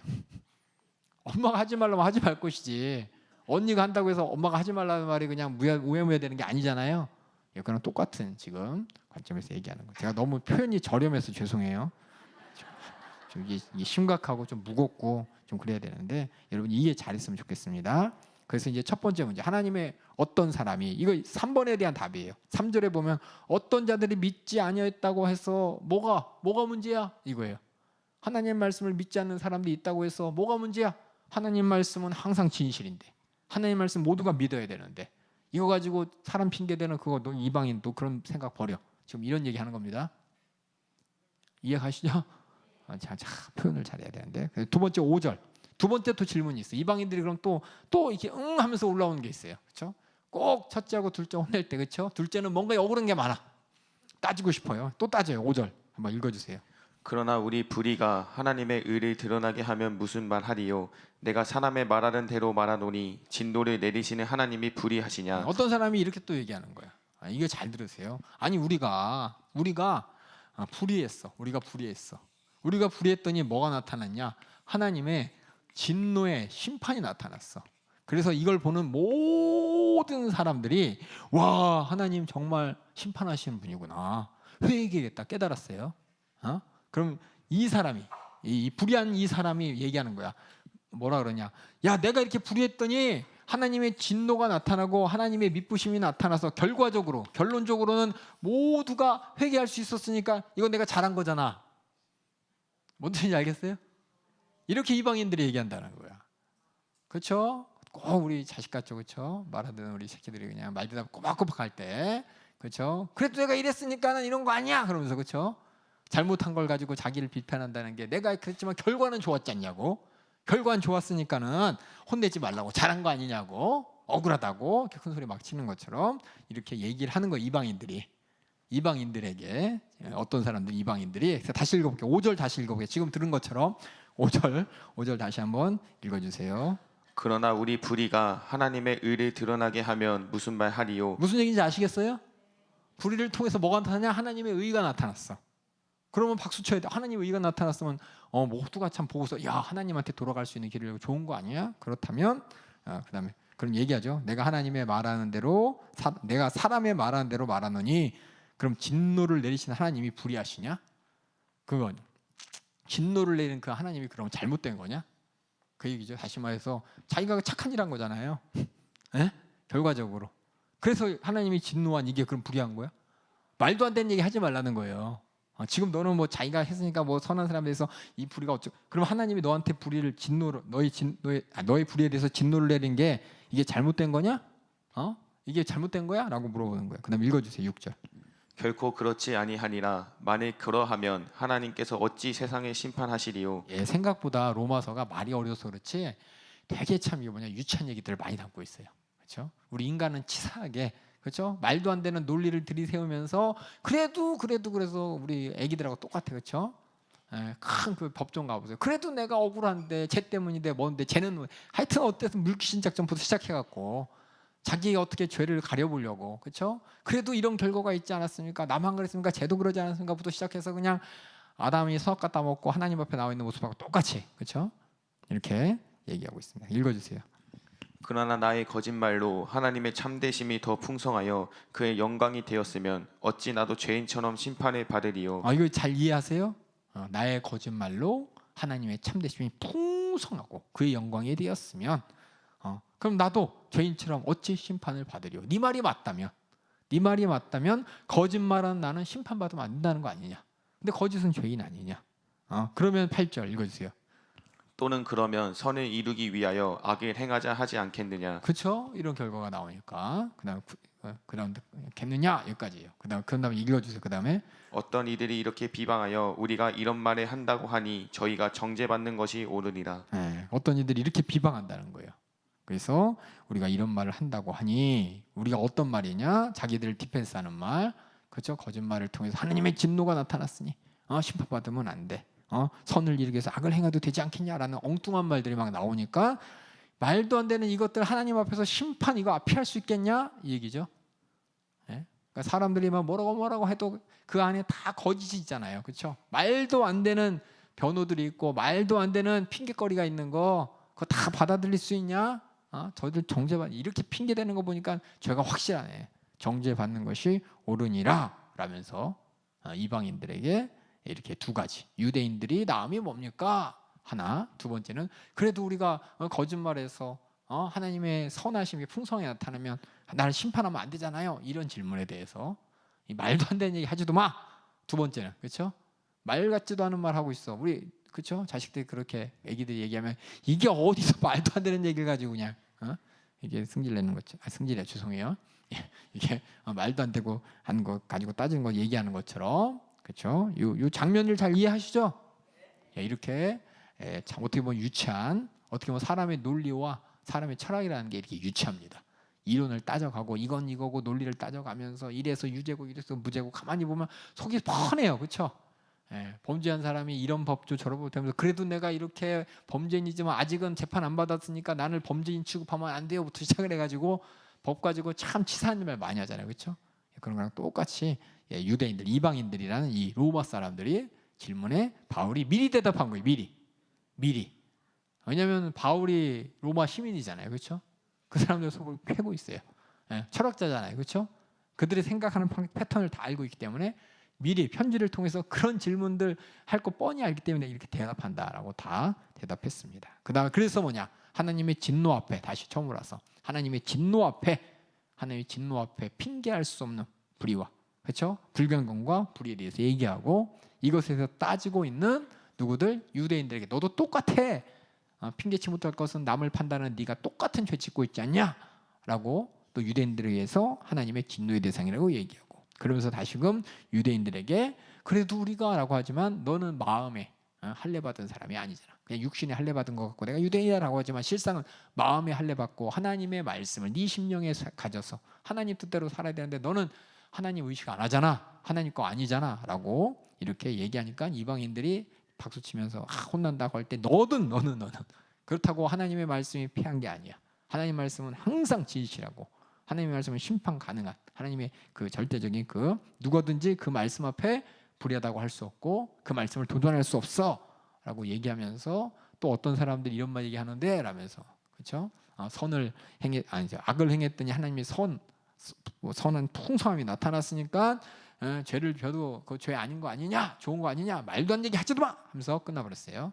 엄마가 하지 말라면 하지 말 것이지. 언니가 한다고 해서 엄마가 하지 말라는 말이 그냥 우회무해 되는 게 아니잖아요. 그런 똑같은 지금 관점에서 얘기하는 거예요. 제가 너무 표현이 저렴해서 죄송해요. 좀 이게 심각하고 좀 무겁고 좀 그래야 되는데 여러분 이해 잘했으면 좋겠습니다. 그래서 이제 첫 번째 문제 하나님의 어떤 사람이 이거 3번에 대한 답이에요. 3절에 보면 어떤 자들이 믿지 아니했다고 해서 뭐가 문제야 이거예요. 하나님 말씀을 믿지 않는 사람들이 있다고 해서 뭐가 문제야? 하나님 말씀은 항상 진실인데 하나님 말씀 모두가 믿어야 되는데 이거 가지고 사람 핑계대는 그거 너 이방인 또 그런 생각 버려. 지금 이런 얘기 하는 겁니다. 이해 가시죠? 자, 표현을 잘해야 되는데 두 번째 5절 두 번째 또 질문이 있어요. 이방인들이 그럼 또 이렇게 응 하면서 올라오는 게 있어요. 그렇죠? 꼭 첫째하고 둘째 혼낼 때 그렇죠? 둘째는 뭔가 억울한 게 많아. 따지고 싶어요. 또 따져요. 5절 한번 읽어주세요. 그러나 우리 불의가 하나님의 의를 드러나게 하면 무슨 말하리요? 내가 사람의 말하는 대로 말하노니 진노를 내리시는 하나님이 불의하시냐? 어떤 사람이 이렇게 또 얘기하는 거야. 이거 잘 들으세요. 아니 우리가 불의했어. 우리가 불의했더니 뭐가 나타났냐? 하나님의 진노의 심판이 나타났어. 그래서 이걸 보는 모든 사람들이 와 하나님 정말 심판하시는 분이구나. 회개했다 깨달았어요. 그럼 이 사람이 이 불의한 이 사람이 얘기하는 거야. 뭐라 그러냐? 야 내가 이렇게 불의했더니 하나님의 진노가 나타나고 하나님의 미쁘심이 나타나서 결론적으로는 모두가 회개할 수 있었으니까 이건 내가 잘한 거잖아. 뭔 뜻인지 알겠어요? 이렇게 이방인들이 얘기한다는 거야. 그렇죠? 꼭 우리 자식 같죠, 그렇죠? 말하던 우리 새끼들이 그냥 말대답 꼬박꼬박 할 때, 그렇죠? 그래도 내가 이랬으니까는 이런 거 아니야, 그러면서 그렇죠? 잘못한 걸 가지고 자기를 비판한다는 게 내가 그랬지만 결과는 좋았지 않냐고. 결과는 좋았으니까는 혼내지 말라고 잘한 거 아니냐고 억울하다고 이렇게 큰 소리 막 치는 것처럼 이렇게 얘기를 하는 거 이방인들에게 어떤 사람들 이방인들이 다시 읽어볼게요. 5절 다시 읽어볼게요. 지금 들은 것처럼 5절 다시 한번 읽어주세요. 그러나 우리 불의가 하나님의 의를 드러나게 하면 무슨 말하리요? 무슨 얘기인지 아시겠어요? 불의를 통해서 뭐가 나타나냐? 하나님의 의가 나타났어. 그러면 박수 쳐야 돼. 하나님의 의가 나타났으면 모두가 참 보고서 야 하나님한테 돌아갈 수 있는 길을 좋은 거 아니야? 그렇다면 그다음에 그럼 얘기하죠. 내가 하나님의 말하는 대로 내가 사람의 말하는 대로 말하노니 그럼 진노를 내리시는 하나님이 불의하시냐? 그건 진노를 내리는 그 하나님이 그럼 잘못된 거냐? 그 얘기죠. 다시 말해서 자기가 착한 일 한 거잖아요. 결과적으로. 그래서 하나님이 진노한 이게 그럼 불의한 거야? 말도 안 되는 얘기 하지 말라는 거예요. 지금 너는 뭐 자기가 했으니까 뭐 선한 사람에 대해서 이 불의가 어쩌? 그럼 하나님이 너한테 불의를 진노로 너의 불의에 대해서 진노를 내린 게 이게 잘못된 거냐? 이게 잘못된 거야? 라고 물어보는 거예요. 그다음 읽어주세요. 6절. 결코 그렇지 아니하니라. 만일 그러하면 하나님께서 어찌 세상을 심판하시리요? 생각보다 로마서가 말이 어려서 그렇지 되게 참 이거 유치한 얘기들을 많이 담고 있어요. 그렇죠? 우리 인간은 치사하게 그렇죠? 말도 안 되는 논리를 들이세우면서 그래서 우리 애기들하고 똑같아. 그렇죠? 큰 그 법정 가보세요. 그래도 내가 억울한데 쟤 때문인데 뭔데 쟤는 하여튼 어때서 물귀신 작전부터 시작해갖고 자기 어떻게 죄를 가려보려고 그렇죠? 그래도 이런 결과가 있지 않았습니까? 나만 그랬습니까? 쟤도 그러지 않았습니까?부터 시작해서 그냥 아담이 선악 갖다 먹고 하나님 앞에 나와 있는 모습하고 똑같이 그렇죠? 이렇게 얘기하고 있습니다. 읽어주세요. 그러나 나의 거짓말로 하나님의 참되심이 더 풍성하여 그의 영광이 되었으면 어찌 나도 죄인처럼 심판을 받으리요? 이거 잘 이해하세요? 나의 거짓말로 하나님의 참되심이 풍성하고 그의 영광에 되었으면 그럼 나도 죄인처럼 어찌 심판을 받으리요? 네 말이 맞다면 거짓말하는 나는 심판받으면 안 된다는 거 아니냐? 근데 거짓은 죄인 아니냐? 그러면 8절 읽어주세요. 또는 그러면 선을 이루기 위하여 악을 행하자 하지 않겠느냐. 그렇죠? 이런 결과가 나오니까 그다음 겠느냐 여기까지예요. 그다음에 읽어주세요. 그다음에 어떤 이들이 이렇게 비방하여 우리가 이런 말을 한다고 하니 저희가 정죄받는 것이 옳으니라. 어떤 이들이 이렇게 비방한다는 거예요. 그래서 우리가 이런 말을 한다고 하니 우리가 어떤 말이냐? 자기들 디펜스하는 말, 그렇죠? 거짓말을 통해서 하나님의 진노가 나타났으니 심판받으면 안 돼. 선을 이루기 위해서 악을 행해도 되지 않겠냐라는 엉뚱한 말들이 막 나오니까 말도 안 되는 이것들 하나님 앞에서 심판 이거 피할 수 있겠냐 이 얘기죠. 그러니까 사람들이 막 뭐라고 해도 그 안에 다 거짓이 있잖아요, 그렇죠? 말도 안 되는 변호들이 있고 말도 안 되는 핑계거리가 있는 거 그거 다 받아들일 수 있냐? 저들 정죄받 이렇게 핑계 대는 거 보니까 죄가 확실하네. 정죄받는 것이 옳으니라 라면서 이방인들에게 이렇게 두 가지. 유대인들이 나음이 뭡니까? 하나. 두 번째는 그래도 우리가 거짓말해서 하나님의 선하심이 풍성히 나타나면 나를 심판하면 안 되잖아요. 이런 질문에 대해서 말도 안 되는 얘기 하지도 마. 두 번째는 그렇죠? 말 같지도 않은 말 하고 있어. 우리 그렇죠? 자식들이 그렇게 애기들이 얘기하면 이게 어디서 말도 안 되는 얘기를 가지고 그냥 이게 승질 내는 거죠. 승질이야 죄송해요. 이게 말도 안 되고 한 거 가지고 따지는 거 얘기하는 것처럼 그렇죠? 요 장면을 잘 이해하시죠? 이렇게 참 어떻게 보면 유치한 어떻게 보면 사람의 논리와 사람의 철학이라는 게 이렇게 유치합니다. 이론을 따져가고 이건 이거고 논리를 따져가면서 이래서 유죄고 이래서 무죄고 가만히 보면 속이 뻔해요, 그렇죠? 범죄한 사람이 이런 법조 저런 법 되면서 그래도 내가 이렇게 범죄인이지만 아직은 재판 안 받았으니까 나를 범죄인 취급하면 안 돼요부터 시작을 해가지고 법 가지고 참 치사한 말 많이 하잖아요, 그렇죠? 그런 거랑 똑같이 유대인들, 이방인들이라는 이 로마 사람들이 질문에 바울이 미리 대답한 거예요, 미리. 왜냐하면 바울이 로마 시민이잖아요, 그렇죠? 그 사람들 속을 꿰고 있어요. 철학자잖아요, 그렇죠? 그들이 생각하는 패턴을 다 알고 있기 때문에 미리 편지를 통해서 그런 질문들 할 거 뻔히 알기 때문에 이렇게 대답한다라고 다 대답했습니다. 그다음 그래서 뭐냐? 하나님의 진노 앞에 다시 처음으로 와서 하나님의 진노 앞에 핑계할 수 없는 불의와 그렇죠? 불경건과 불의에 대해서 얘기하고 이것에서 따지고 있는 누구들 유대인들에게 너도 똑같아. 핑계치 못할 것은 남을 판단하는 네가 똑같은 죄 짓고 있지 않냐?라고 또 유대인들에 의해서 하나님의 진노의 대상이라고 얘기하고 그러면서 다시금 유대인들에게 그래도 우리가라고 하지만 너는 마음에 할례 받은 사람이 아니잖아. 그냥 육신에 할례 받은 것 같고 내가 유대인이라고 하지만 실상은 마음에 할례 받고 하나님의 말씀을 네 심령에 가져서 하나님 뜻대로 살아야 되는데 너는 하나님 의식 안 하잖아. 하나님 거 아니잖아라고 이렇게 얘기하니까 이방인들이 박수 치면서 혼난다고 할 때 너는 그렇다고 하나님의 말씀이 피한 게 아니야. 하나님 말씀은 항상 진실하고 하나님의 말씀은 심판 가능한 하나님의 그 절대적인 그 누구든지 그 말씀 앞에 불의하다고 할 수 없고 그 말씀을 도전할 수 없어라고 얘기하면서 또 어떤 사람들이 이런 말 얘기하는데 라면서 그렇죠? 악을 행했더니 하나님의 선한 풍성함이 나타났으니까 죄를 져도 그 죄 아닌 거 아니냐? 좋은 거 아니냐? 말도 안 되게 하지도 마! 하면서 끝나버렸어요.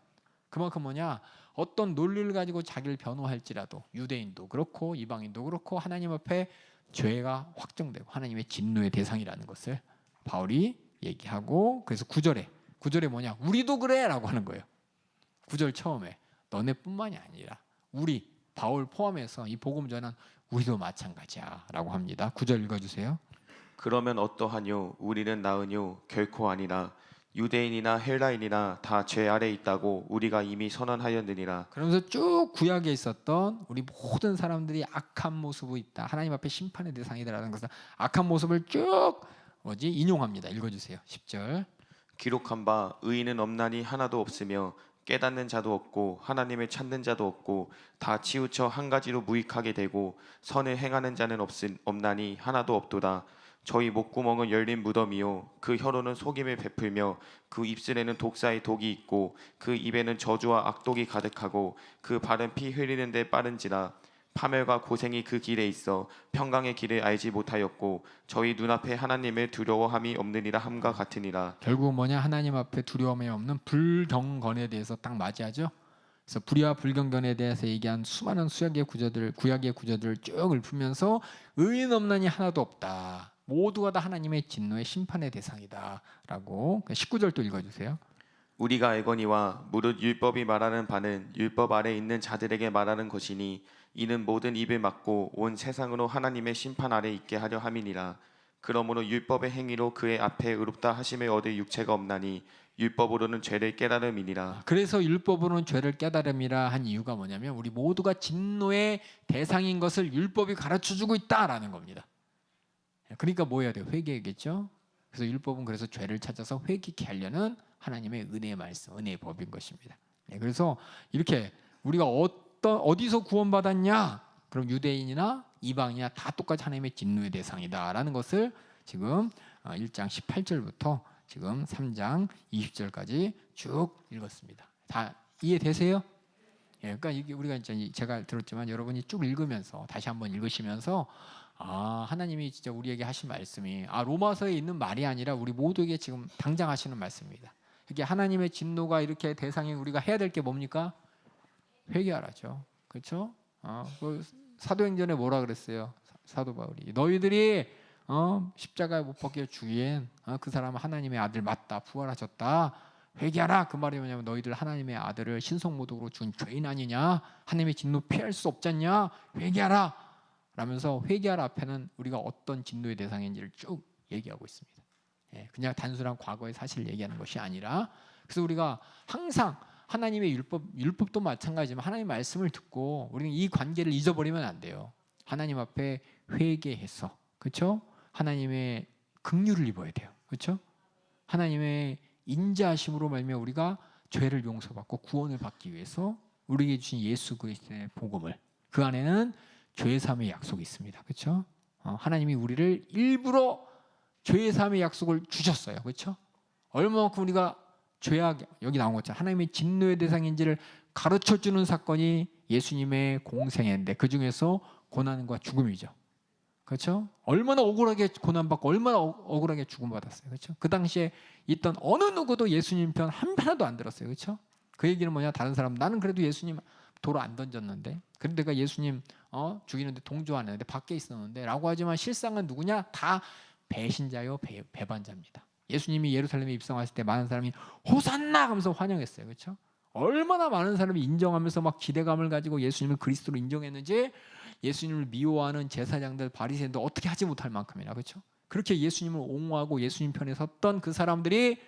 그만큼 뭐냐? 어떤 논리를 가지고 자기를 변호할지라도 유대인도 그렇고 이방인도 그렇고 하나님 앞에 죄가 확정되고 하나님의 진노의 대상이라는 것을 바울이 얘기하고 그래서 9절에 뭐냐? 우리도 그래! 라고 하는 거예요. 9절 처음에 너네뿐만이 아니라 우리 바울 포함해서 이 복음 전한 우리도 마찬가지야 라고 합니다. 9절 읽어주세요. 그러면 어떠하뇨? 우리는 나으뇨? 결코 아니라 유대인이나 헬라인이나 다 죄 아래 있다고 우리가 이미 선언하였느니라. 그러면서 쭉 구약에 있었던 우리 모든 사람들이 악한 모습이 있다. 하나님 앞에 심판의 대상이다라는 것을 악한 모습을 쭉 인용합니다. 읽어주세요. 10절. 기록한 바 의인은 없나니 하나도 없으며 깨닫는 자도 없고 하나님을 찾는 자도 없고 다 치우쳐 한 가지로 무익하게 되고 선을 행하는 자는 없나니 하나도 없도다. 저희 목구멍은 열린 무덤이요 그 혀로는 속임을 베풀며 그 입술에는 독사의 독이 있고 그 입에는 저주와 악독이 가득하고 그 발은 피 흘리는 데 빠른지라. 파멸과 고생이 그 길에 있어 평강의 길을 알지 못하였고 저희 눈앞에 하나님을 두려워함이 없느니라 함과 같으니라. 결국 뭐냐? 하나님 앞에 두려움이 없는 불경건에 대해서 딱 맞이하죠. 그래서 불의와 불경건에 대해서 얘기한 수많은 구약의 구절들을 쭉 읊으면서 의인 없나니 하나도 없다. 모두가 다 하나님의 진노의 심판의 대상이다라고 19절 또 읽어주세요. 우리가 알거니와 무릇 율법이 말하는 바는 율법 아래 있는 자들에게 말하는 것이니 이는 모든 입을 막고 온 세상으로 하나님의 심판 아래 있게 하려 함이니라. 그러므로 율법의 행위로 그의 앞에 의롭다 하심을 얻을 육체가 없나니 율법으로는 죄를 깨달음이니라. 그래서 율법으로는 죄를 깨달음이라 한 이유가 뭐냐면 우리 모두가 진노의 대상인 것을 율법이 가르쳐주고 있다라는 겁니다. 그러니까 뭐 해야 돼요? 회개겠죠. 그래서 율법은 그래서 죄를 찾아서 회개케 하려는 하나님의 은혜의 말씀, 은혜의 법인 것입니다. 그래서 이렇게 우리가 어디서 구원받았냐? 그럼 유대인이나 이방이나 다 똑같이 하나님의 진노의 대상이다라는 것을 지금 1장 18절부터 지금 3장 20절까지 쭉 읽었습니다. 다 이해되세요? 그러니까 이게 우리가 이제 제가 들었지만 여러분이 쭉 읽으면서 다시 한번 읽으시면서 하나님이 진짜 우리에게 하신 말씀이 로마서에 있는 말이 아니라 우리 모두에게 지금 당장 하시는 말씀입니다. 이게 하나님의 진노가 이렇게 대상이 우리가 해야 될 게 뭡니까? 회개하라죠. 그렇죠? 사도행전에 뭐라 그랬어요? 사도 바울이 너희들이 십자가에 못 박혀 죽인 그 사람은 하나님의 아들 맞다, 부활하셨다, 회개하라. 그 말이 뭐냐면 너희들 하나님의 아들을 신성모독으로 죽은 죄인 아니냐, 하나님의 진노 피할 수 없잖냐, 회개하라 라면서 회개하라 앞에는 우리가 어떤 진노의 대상인지를 쭉 얘기하고 있습니다. 그냥 단순한 과거의 사실을 얘기하는 것이 아니라, 그래서 우리가 항상 하나님의 율법도 마찬가지지만 하나님의 말씀을 듣고 우리는 이 관계를 잊어버리면 안 돼요. 하나님 앞에 회개해서, 그렇죠? 하나님의 긍휼을 입어야 돼요. 그렇죠? 하나님의 인자하심으로 말미암아 우리가 죄를 용서받고 구원을 받기 위해서 우리에게 주신 예수 그리스도의 복음을, 그 안에는 죄 사함의 약속이 있습니다. 그렇죠? 하나님이 우리를 일부러 죄 사함의 약속을 주셨어요. 그렇죠? 얼마만큼 우리가 죄악, 여기 나온 것처럼 하나님의 진노의 대상인지를 가르쳐주는 사건이 예수님의 공생애인데 그 중에서 고난과 죽음이죠. 그렇죠? 얼마나 억울하게 고난받고 얼마나 억울하게 죽음받았어요. 그렇죠? 그 당시에 있던 어느 누구도 예수님 편 하나도 안 들었어요. 그렇죠? 그 얘기는 뭐냐? 다른 사람 나는 그래도 예수님 돌아 안 던졌는데, 그런데 내가 예수님 죽이는데 동조 안 했는데 밖에 있었는데 라고 하지만 실상은 누구냐? 다 배신자요 배반자입니다. 예수님이 예루살렘에 입성하실 때 많은 사람이 호산나 하면서 환영했어요. 그렇죠? 얼마나 많은 사람이 인정하면서 막 기대감을 가지고 예수님을 그리스도로 인정했는지 예수님을 미워하는 제사장들, 바리새인들 어떻게 하지 못할 만큼이나, 그렇죠? 그렇게 예수님을 옹호하고 예수님 편에 섰던 그 사람들이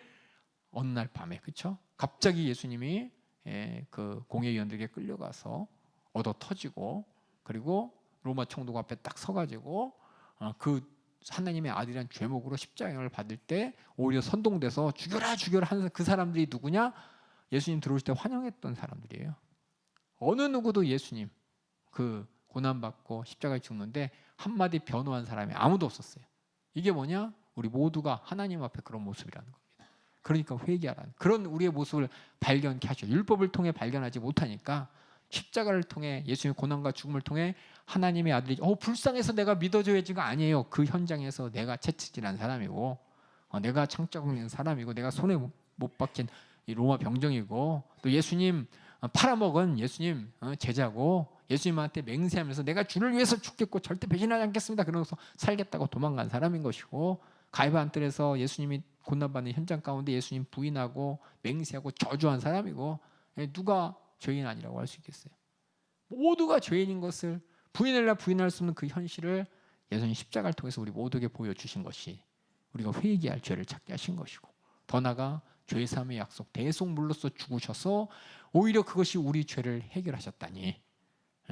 어느 날 밤에, 그렇죠? 갑자기 예수님이 그 공회의원들에게 끌려가서 얻어 터지고, 그리고 로마 총독 앞에 딱 서가지고 그 하나님의 아들이란 죄목으로 십자가를 받을 때 오히려 선동돼서 죽여라 죽여라 하는 그 사람들이 누구냐? 예수님 들어오실 때 환영했던 사람들이에요. 어느 누구도 예수님 그 고난받고 십자가에 죽는데 한마디 변호한 사람이 아무도 없었어요. 이게 뭐냐? 우리 모두가 하나님 앞에 그런 모습이라는 겁니다. 그러니까 회개하라는 그런 우리의 모습을 발견케 하죠. 율법을 통해 발견하지 못하니까 십자가를 통해 예수님의 고난과 죽음을 통해 하나님의 아들이 불쌍해서 내가 믿어줘야지가 아니에요. 그 현장에서 내가 채찍질한 사람이고 내가 창자국 낸 사람이고 내가 손에 못 박힌 이 로마 병정이고 또 예수님 팔아먹은 예수님 제자고 예수님한테 맹세하면서 내가 주를 위해서 죽겠고 절대 배신하지 않겠습니다. 그러면서 살겠다고 도망간 사람인 것이고, 가이바 안뜰에서 예수님이 고난받는 현장 가운데 예수님 부인하고 맹세하고 저주한 사람이고, 누가 죄인 아니라고 할 수 있겠어요? 모두가 죄인인 것을 부인할 수 없는 그 현실을 예수님 십자가를 통해서 우리 모두에게 보여주신 것이 우리가 회개할 죄를 찾게 하신 것이고, 더 나아가 죄사함의 약속 대속물로서 죽으셔서 오히려 그것이 우리 죄를 해결하셨다니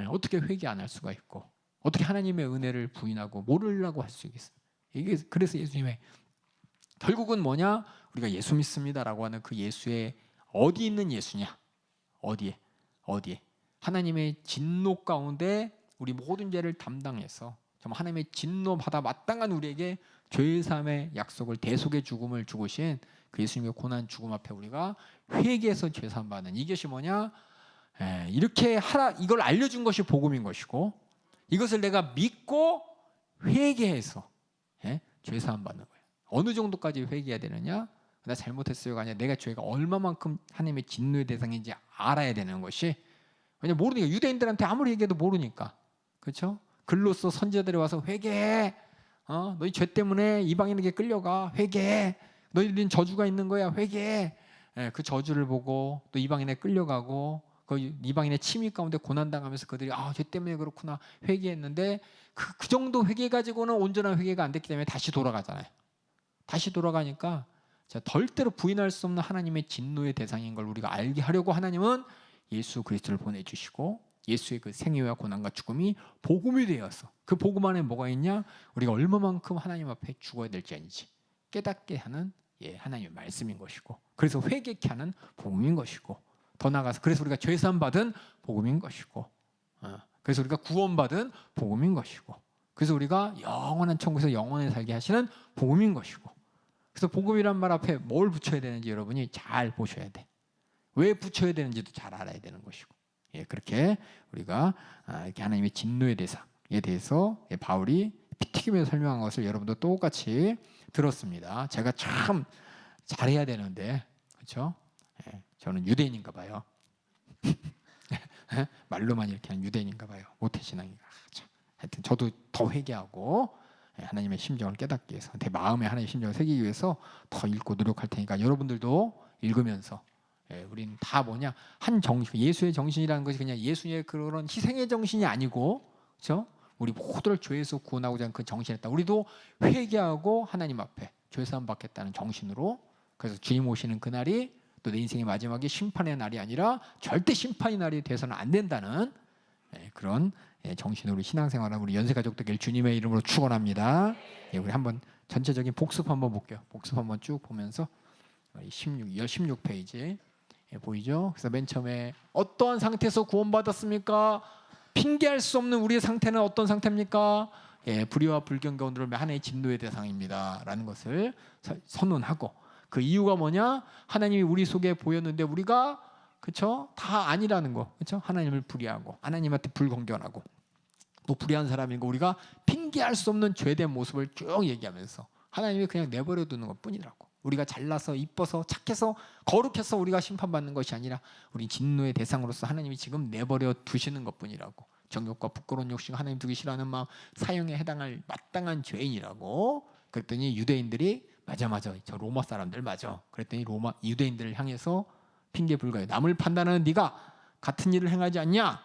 어떻게 회개 안 할 수가 있고 어떻게 하나님의 은혜를 부인하고 모르려고 할 수 있겠어요? 이게 그래서 예수님의 결국은 뭐냐? 우리가 예수 믿습니다라고 하는 그 예수의 어디 있는 예수냐? 어디에? 하나님의 진노 가운데 우리 모든 죄를 담당해서 정말 하나님의 진노 받아 마땅한 우리에게 죄사함의 약속을 대속의 죽음을 죽으신 그 예수님의 고난 죽음 앞에 우리가 회개해서 죄사함 받는 이것이 뭐냐? 이렇게 하라, 이걸 알려준 것이 복음인 것이고, 이것을 내가 믿고 회개해서 죄사함 받는 거예요. 어느 정도까지 회개해야 되느냐? 나 잘못했어요가 아니라 내가 죄가 얼마만큼 하나님의 진노의 대상인지 알아야 되는 것이, 왜냐 모르니까, 유대인들한테 아무리 얘기해도 모르니까, 그렇죠? 글로써 선지자들이 와서 회개해, 너희 죄 때문에 이방인에게 끌려가, 회개해, 너희들은 저주가 있는 거야, 회개해. 예, 그 저주를 보고 또 이방인에 끌려가고 그 이방인의 침입 가운데 고난당하면서 그들이 죄 때문에 그렇구나 회개했는데 그 정도 회개 가지고는 온전한 회개가 안 됐기 때문에 다시 돌아가잖아요. 다시 돌아가니까 절대로 부인할 수 없는 하나님의 진노의 대상인 걸 우리가 알게 하려고 하나님은 예수 그리스도를 보내주시고, 예수의 그 생애와 고난과 죽음이 복음이 되어서, 그 복음 안에 뭐가 있냐, 우리가 얼마만큼 하나님 앞에 죽어야 될지 아닌지 깨닫게 하는 하나님의 말씀인 것이고, 그래서 회개케 하는 복음인 것이고, 더 나아가서 그래서 우리가 죄사함 받은 복음인 것이고, 그래서 우리가 구원받은 복음인 것이고, 그래서 우리가 영원한 천국에서 영원히 살게 하시는 복음인 것이고, 그래서 복음이란 말 앞에 뭘 붙여야 되는지 여러분이 잘 보셔야 돼. 왜 붙여야 되는지도 잘 알아야 되는 것이고, 그렇게 우리가 이렇게 하나님의 진노의 대상에 대해서 바울이 피 튀기면서 설명한 것을 여러분도 똑같이 들었습니다. 제가 참 잘해야 되는데, 그렇죠? 저는 유대인인가 봐요. 말로만 이렇게 하는 유대인인가 봐요. 모태 신앙인가. 하여튼 저도 더 회개하고 하나님의 심정을 깨닫기 위해서, 내 마음에 하나님의 심정을 새기기 위해서 더 읽고 노력할 테니까 여러분들도 읽으면서, 우리는 다 뭐냐, 한 정신, 예수의 정신이라는 것이 그냥 예수의 그런 희생의 정신이 아니고, 그렇죠? 우리 모두를 죄에서 구원하고자 하는 그 정신에 따라 우리도 회개하고 하나님 앞에 죄사함 받겠다는 정신으로, 그래서 주님 오시는 그날이 또 내 인생의 마지막이 심판의 날이 아니라 절대 심판의 날이 돼서는 안 된다는 그런 정신으로 신앙생활을 우리 연세가족 되길 주님의 이름으로 축원합니다. 우리 한번 전체적인 복습 한번 볼게요. 복습 한번 쭉 보면서 16페이지 보이죠? 그래서 맨 처음에 어떠한 상태에서 구원받았습니까? 핑계할 수 없는 우리의 상태는 어떤 상태입니까? 불의와 불경 가운데로 하나님의 진노의 대상입니다 라는 것을 선언하고, 그 이유가 뭐냐? 하나님이 우리 속에 보였는데 우리가, 그렇죠? 다 아니라는 거, 그렇죠? 하나님을 불의하고 하나님한테 불공견하고 또 불의한 사람이고, 우리가 핑계할 수 없는 죄된 모습을 쭉 얘기하면서 하나님이 그냥 내버려 두는 것뿐이라고. 우리가 잘나서 이뻐서 착해서 거룩해서 우리가 심판받는 것이 아니라 우리 진노의 대상으로서 하나님이 지금 내버려 두시는 것뿐이라고. 정욕과 부끄러운 욕심, 하나님 두기 싫어하는 마음, 사형에 해당할 마땅한 죄인이라고. 그랬더니 유대인들이 맞아 저 로마 사람들 맞아. 그랬더니 로마 유대인들을 향해서 핑계 불가요. 남을 판단하는 네가 같은 일을 행하지 않냐?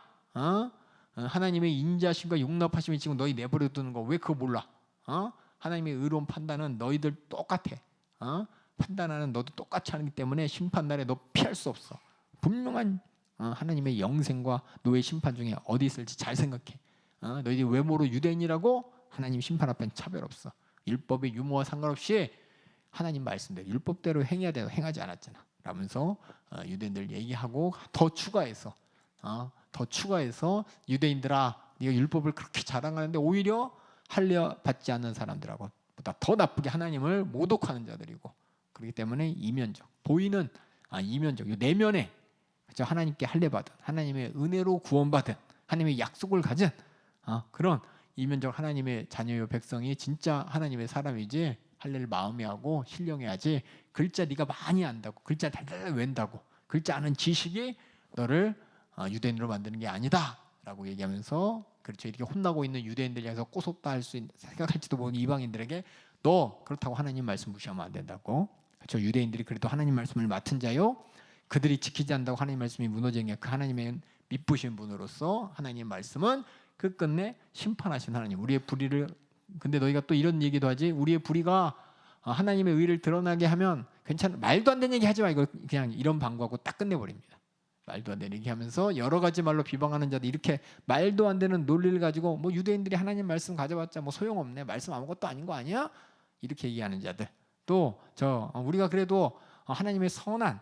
하나님의 인자심과 용납하심이 지금 너희 내버려 두는 거 왜 그거 몰라? 하나님의 의로운 판단은 너희들 똑같아. 판단하는 너도 똑같이 하기 때문에 심판날에 너 피할 수 없어. 분명한 하나님의 영생과 노예 심판 중에 어디 있을지 잘 생각해. 너희들이 외모로 유대인이라고 하나님 심판 앞엔 차별 없어. 율법의 유무와 상관없이 하나님 말씀대로 율법대로 행해야 되고 행하지 않았잖아 라면서 유대인들 얘기하고, 더 추가해서 유대인들아, 네가 율법을 그렇게 자랑하는데 오히려 할례 받지 않는 사람들하고 보다 더 나쁘게 하나님을 모독하는 자들이고, 그렇기 때문에 이면적 보이는 이면적 내면에, 그렇죠? 하나님께 할례 받은, 하나님의 은혜로 구원받은, 하나님의 약속을 가진 그런 이면적 하나님의 자녀요 백성이 진짜 하나님의 사람이지, 할례를 마음에 하고 신령해 하지, 글자 네가 많이 안다고, 글자 달달 외운다고, 글자 아는 지식이 너를 유대인으로 만드는 게 아니다 라고 얘기하면서, 그렇죠, 이렇게 혼나고 있는 유대인들 향해서 꼬숩다 할 수 생각할지도 모르는 이방인들에게 너 그렇다고 하나님 말씀 무시하면 안 된다고. 그렇죠? 유대인들이 그래도 하나님 말씀을 맡은 자요, 그들이 지키지 않는다고 하나님 말씀이 무너지는 게, 그 하나님의 미쁘신 분으로서 하나님의 말씀은 끝끝내 심판하신 하나님, 우리의 불의를, 근데 너희가 또 이런 얘기도 하지, 우리의 불의가 하나님의 의를 드러나게 하면 괜찮아, 말도 안 되는 얘기 하지 마, 이거 그냥 이런 방구하고 딱 끝내버립니다. 말도 안 되는 얘기 하면서 여러 가지 말로 비방하는 자들, 이렇게 말도 안 되는 논리를 가지고 뭐 유대인들이 하나님 말씀 가져봤자 뭐 소용없네, 말씀 아무것도 아닌 거 아니야? 이렇게 얘기하는 자들, 또 우리가 그래도 하나님의 선한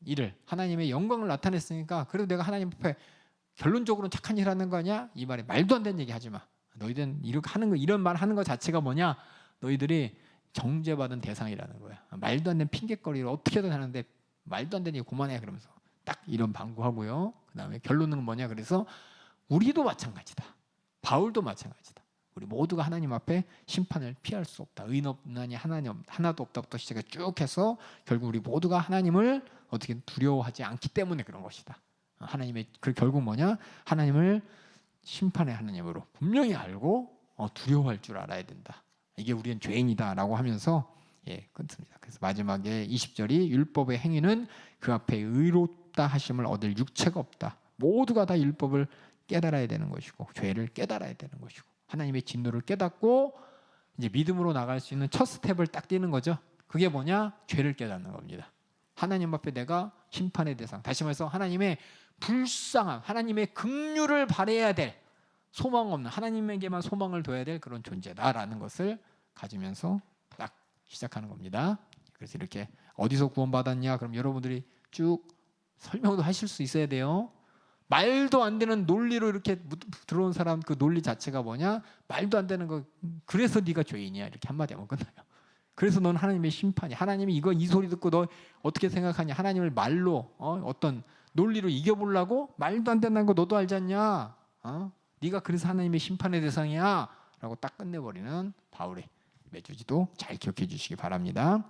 일을, 하나님의 영광을 나타냈으니까 그래도 내가 하나님 앞에 결론적으로는 착한 일 하는 거 아니야? 이 말에 말도 안 되는 얘기 하지 마. 너희들은 이렇게 하는 거, 이런 말 하는 거 자체가 뭐냐? 너희들이 정죄받은 대상이라는 거야. 말도 안 되는 핑계거리를 어떻게든 하는데 말도 안 되는 얘기 그만해, 그러면서 딱 이런 방구하고요. 그 다음에 결론은 뭐냐? 그래서 우리도 마찬가지다. 바울도 마찬가지다. 우리 모두가 하나님 앞에 심판을 피할 수 없다. 의인 없나니 하나도 없다부터 시작해 쭉 해서 결국 우리 모두가 하나님을 어떻게 두려워하지 않기 때문에 그런 것이다. 하나님의 그 결국 뭐냐? 하나님을 심판의 하나님으로 분명히 알고 두려워할 줄 알아야 된다. 이게 우리는 죄인이다라고 하면서 끊습니다. 그래서 마지막에 20절이 율법의 행위는 그 앞에 의롭다 하심을 얻을 육체가 없다. 모두가 다 율법을 깨달아야 되는 것이고 죄를 깨달아야 되는 것이고 하나님의 진노를 깨닫고 이제 믿음으로 나갈 수 있는 첫 스텝을 딱 띄는 거죠. 그게 뭐냐? 죄를 깨닫는 겁니다. 하나님 앞에 내가 심판의 대상, 다시 말해서 하나님의 불쌍함, 하나님의 긍휼을 바라야 될 소망 없는 하나님에게만 소망을 둬야 될 그런 존재다라는 것을 가지면서 딱 시작하는 겁니다. 그래서 이렇게 어디서 구원받았냐? 그럼 여러분들이 쭉 설명도 하실 수 있어야 돼요. 말도 안 되는 논리로 이렇게 들어온 사람 그 논리 자체가 뭐냐? 말도 안 되는 거. 그래서 네가 죄인이야. 이렇게 한마디 하면 끝나요. 그래서 넌 하나님의 심판이. 하나님이 이 소리 듣고 너 어떻게 생각하냐? 하나님을 말로 어떤 논리로 이겨보려고? 말도 안 된다는 거 너도 알지 않냐? 네가 그래서 하나님의 심판의 대상이야. 라고 딱 끝내버리는 바울의 메시지도 잘 기억해 주시기 바랍니다.